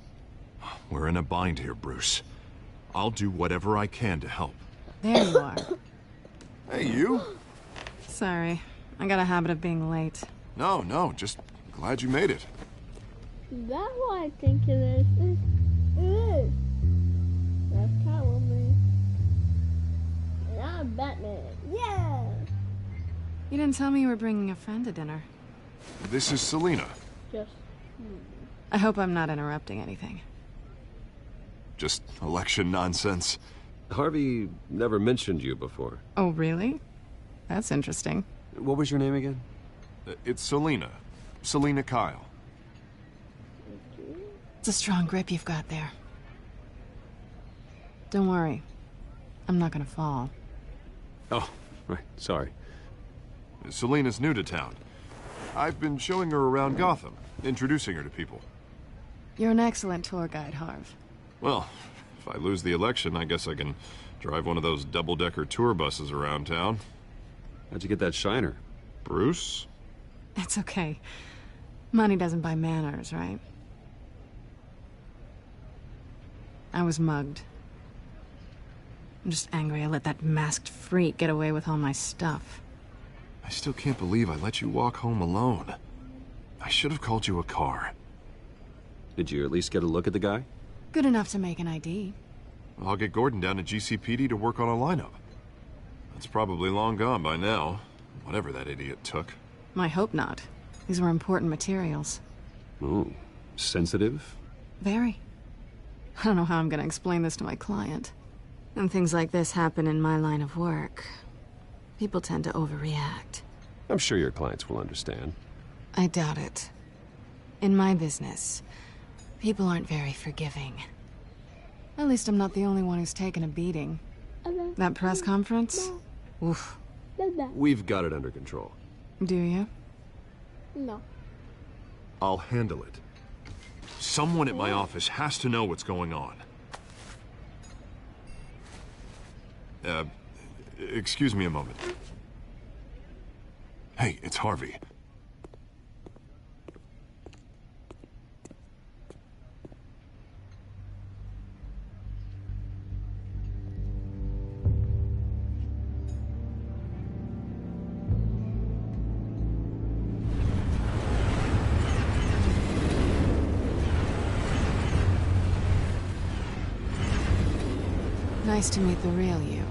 We're in a bind here, Bruce. I'll do whatever I can to help. There you are. Hey, you? Sorry. I got a habit of being late. No, just glad you made it. That's what I think it is. It is. That's Catwoman. And I'm Batman. Yeah! You didn't tell me you were bringing a friend to dinner. This is Selina. Just... I hope I'm not interrupting anything. Just election nonsense. Harvey never mentioned you before. Oh, really? That's interesting. What was your name again? It's Selina. Selina Kyle. It's a strong grip you've got there. Don't worry. I'm not gonna fall. Oh, right. Sorry. Selina's new to town. I've been showing her around Gotham, introducing her to people. You're an excellent tour guide, Harv. Well, if I lose the election, I guess I can drive one of those double-decker tour buses around town. How'd you get that shiner? Bruce? It's okay. Money doesn't buy manners, right? I was mugged. I'm just angry I let that masked freak get away with all my stuff. I still can't believe I let you walk home alone. I should have called you a car. Did you at least get a look at the guy? Good enough to make an ID. I'll get Gordon down to GCPD to work on a lineup. That's probably long gone by now, whatever that idiot took. I hope not. These were important materials. Ooh, sensitive? Very. I don't know how I'm gonna explain this to my client. When things like this happen in my line of work, people tend to overreact. I'm sure your clients will understand. I doubt it. In my business, people aren't very forgiving. At least I'm not the only one who's taken a beating. That press conference? Oof. We've got it under control. Do you? No. I'll handle it. Someone at my office has to know what's going on. Excuse me a moment. Hey, it's Harvey. Nice to meet the real you.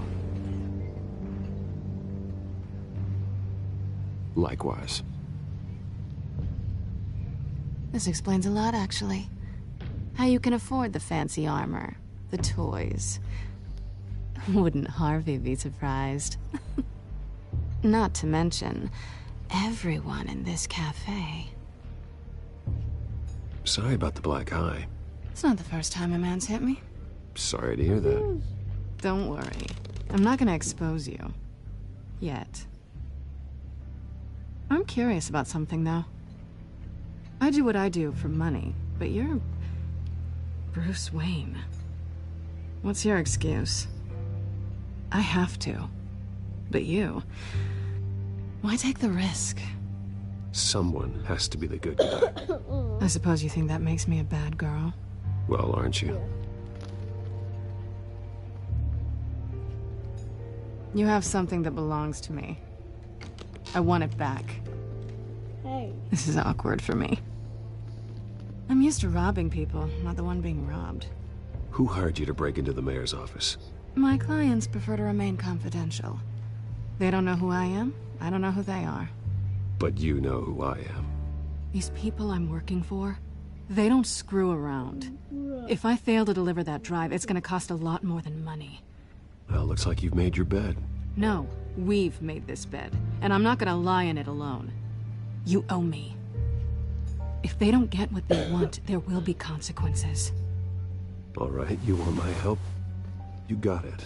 Likewise. This explains a lot, actually. How you can afford the fancy armor, the toys. Wouldn't Harvey be surprised? Not to mention, everyone in this cafe. Sorry about the black eye. It's not the first time a man's hit me. Sorry to hear that. Don't worry. I'm not gonna expose you. Yet. I'm curious about something, though. I do what I do for money, but you're... Bruce Wayne. What's your excuse? I have to. But you... why take the risk? Someone has to be the good guy. I suppose you think that makes me a bad girl? Well, aren't you? You have something that belongs to me. I want it back. Hey. This is awkward for me. I'm used to robbing people, not the one being robbed. Who hired you to break into the mayor's office? My clients prefer to remain confidential. They don't know who I am, I don't know who they are. But you know who I am. These people I'm working for, they don't screw around. If I fail to deliver that drive, it's gonna cost a lot more than money. Well, looks like you've made your bed. No, we've made this bed, and I'm not gonna lie in it alone. You owe me. If they don't get what they want, there will be consequences. All right, you want my help? You got it.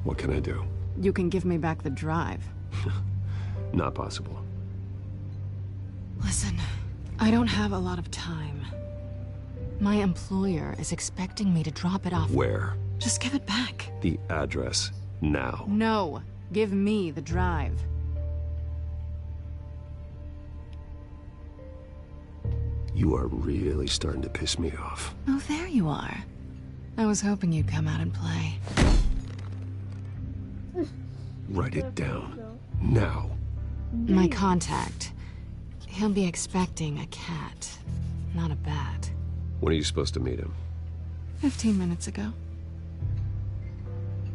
What can I do? You can give me back the drive. Not possible. Listen, I don't have a lot of time. My employer is expecting me to drop it off. Where? Just give it back. The address, now. No, give me the drive. You are really starting to piss me off. Oh, there you are. I was hoping you'd come out and play. Write it down. Now. My contact. He'll be expecting a cat, not a bat. When are you supposed to meet him? 15 minutes ago.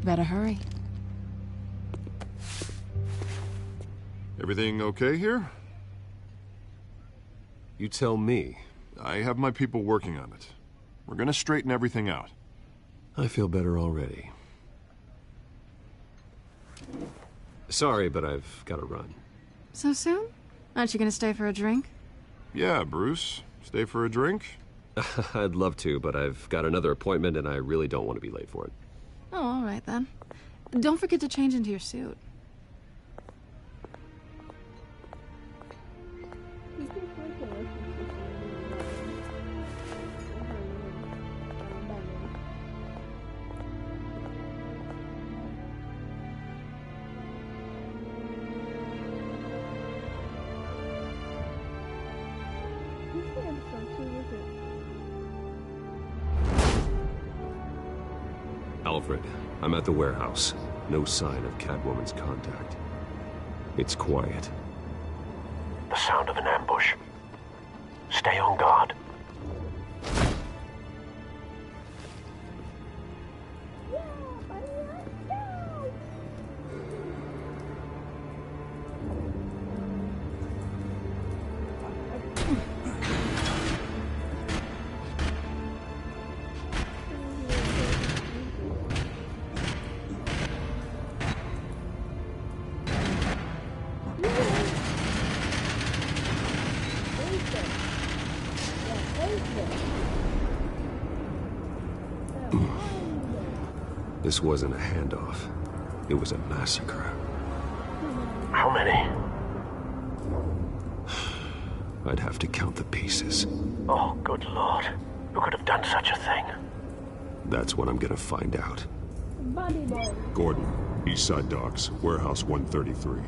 Better hurry. Everything okay here? You tell me. I have my people working on it. We're gonna straighten everything out. I feel better already. Sorry, but I've got to run. So soon? Aren't you gonna stay for a drink? Yeah, Bruce. Stay for a drink? I'd love to, but I've got another appointment and I really don't want to be late for it. Oh, all right then. Don't forget to change into your suit. Alfred, I'm at the warehouse. No sign of Catwoman's contact. It's quiet. The sound of an ambush. Stay on guard. This wasn't a handoff. It was a massacre. How many? I'd have to count the pieces. Oh, good Lord. Who could have done such a thing? That's what I'm gonna find out. Gordon, Eastside Docks, Warehouse 133.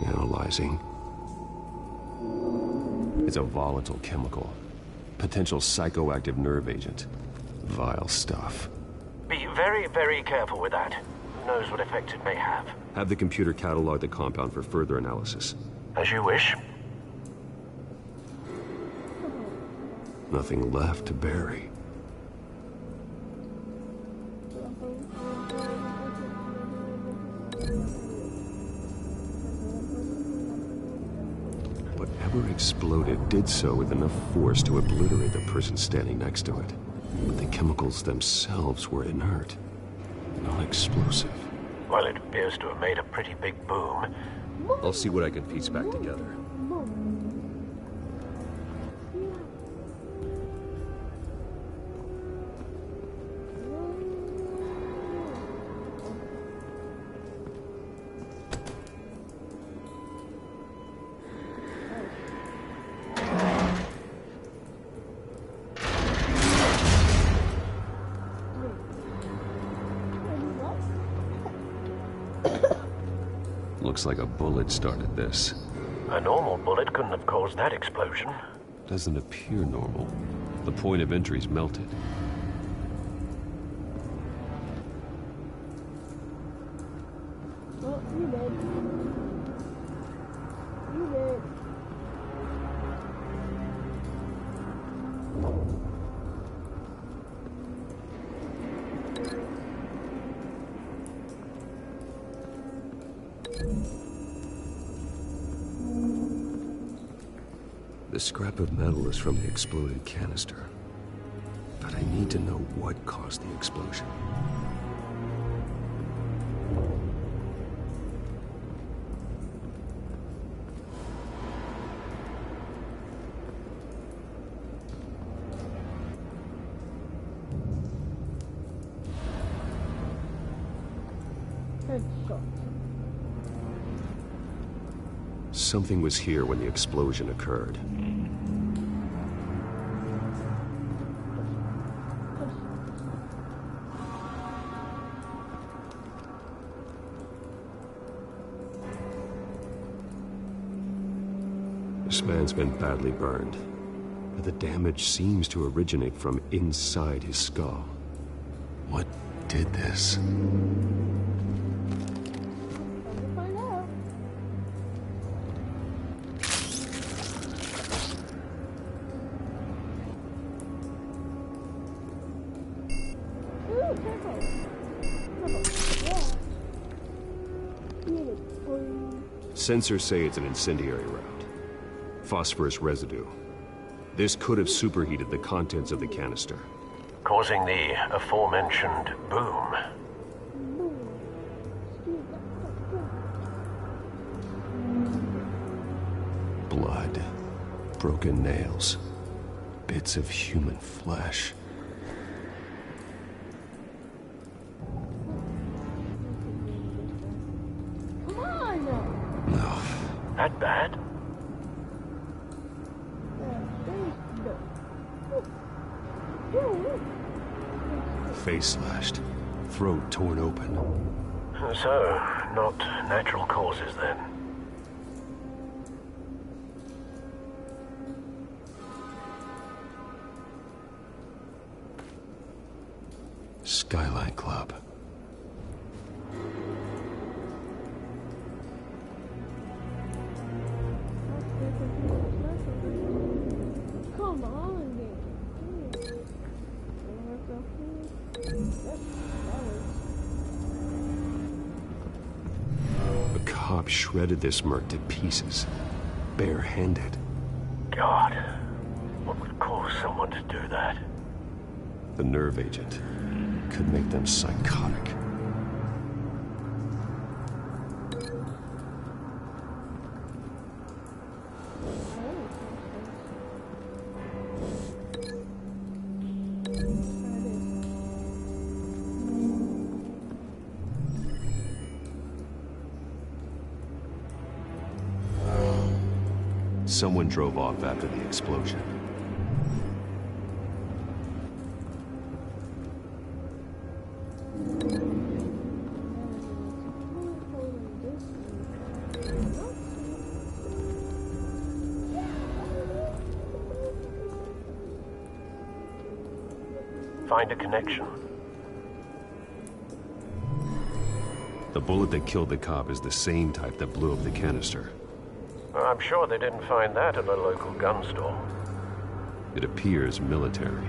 Analyzing. It's a volatile chemical. Potential psychoactive nerve agent. Vile stuff. Be very, very careful with that. Who knows what effect it may have. Have the computer catalog the compound for further analysis. As you wish. Nothing left to bury. Whatever exploded did so with enough force to obliterate the person standing next to it. But the chemicals themselves were inert, not explosive. Well, it appears to have made a pretty big boom. I'll see what I can piece back together. looks like a bullet started this. A normal bullet couldn't have caused that explosion. Doesn't appear normal. The point of entry's melted. Oh, you did. You did. The scrap of metal is from the exploded canister. But I need to know what caused the explosion. Something was here when the explosion occurred. This man's been badly burned, but the damage seems to originate from inside his skull. What did this? Sensors say it's an incendiary round. Phosphorus residue. This could have superheated the contents of the canister, causing the aforementioned boom. Blood, broken nails, bits of human flesh. No. That bad? Face slashed, throat torn open. So, not natural causes then. Skyline Club. Come on, dude. A cop shredded this merc to pieces, bare-handed. God, what would cause someone to do that? The nerve agent could make them psychotic. Someone drove off after the explosion. Find a connection. The bullet that killed the cop is the same type that blew up the canister. I'm sure they didn't find that at a local gun store. It appears military.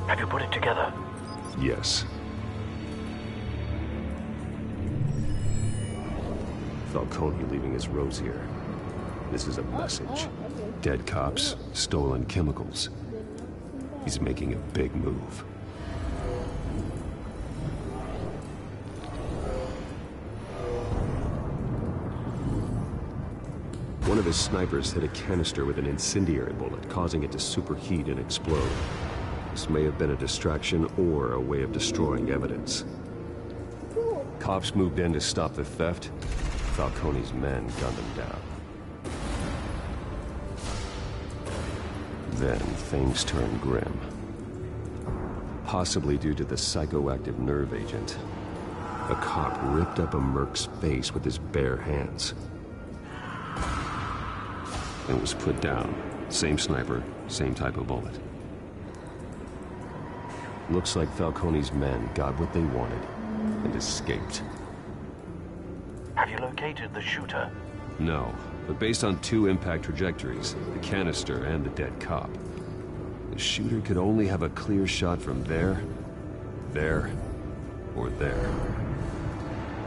Have you put it together? Yes. Falcone leaving his rose here. This is a message. Dead cops, stolen chemicals. He's making a big move. One of his snipers hit a canister with an incendiary bullet, causing it to superheat and explode. This may have been a distraction or a way of destroying evidence. Cops moved in to stop the theft. Falcone's men gunned them down. Then things turned grim. Possibly due to the psychoactive nerve agent. A cop ripped up a merc's face with his bare hands. And was put down. Same sniper, same type of bullet. Looks like Falcone's men got what they wanted and escaped. Have you located the shooter? No, but based on 2 impact trajectories, the canister and the dead cop, the shooter could only have a clear shot from there, or there,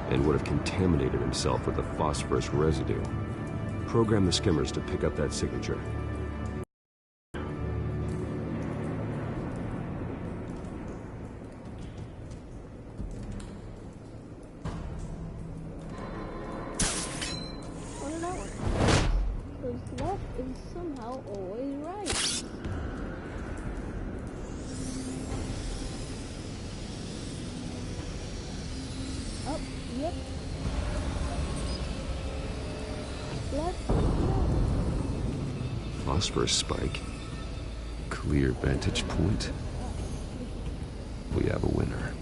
and would have contaminated himself with the phosphorus residue. Program the skimmers to pick up that signature. What is that one? Because left is somehow always right. Oh, yep. Left. Phosphorus spike. Clear vantage point. We have a winner.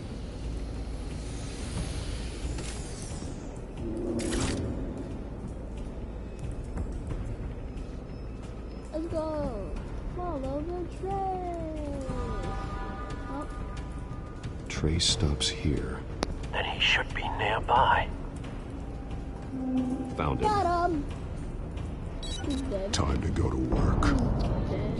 Let's go. Follow the trail. Oh. Trace stops here. Then he should be nearby. Found him. Got him. He's dead. Time to go to work. Dead.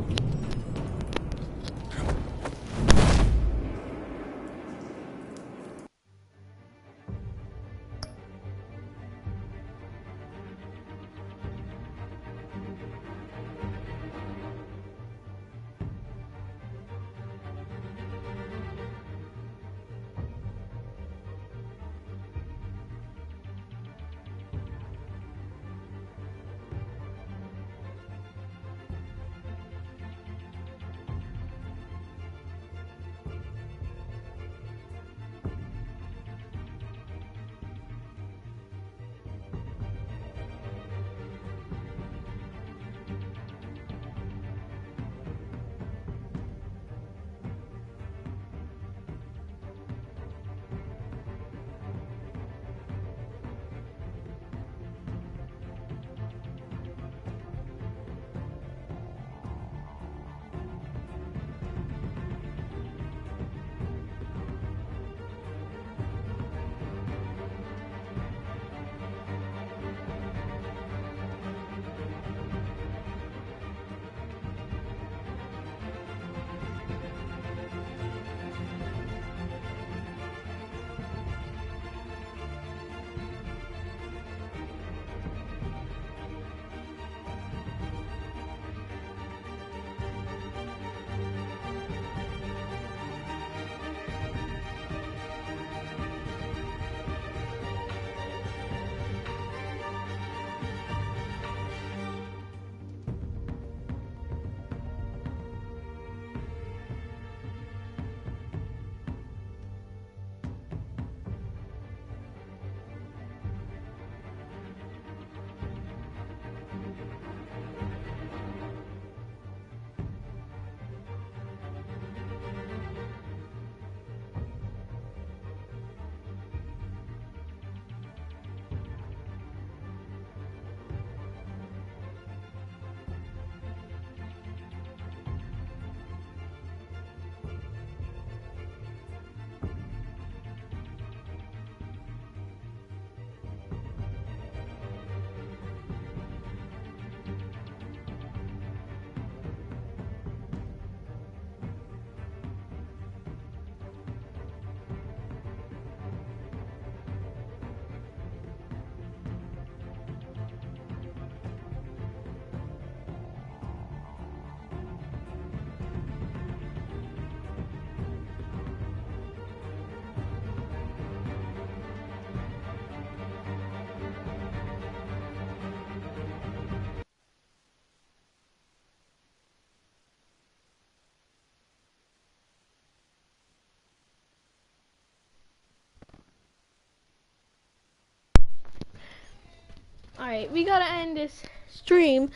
Alright, we gotta end this stream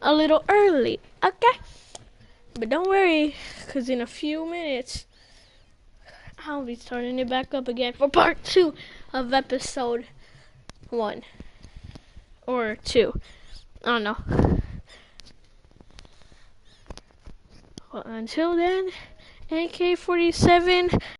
a little early, okay? But don't worry, because in a few minutes, I'll be starting it back up again for part 2 of episode 1 or 2. I don't know. Well, until then, AK-47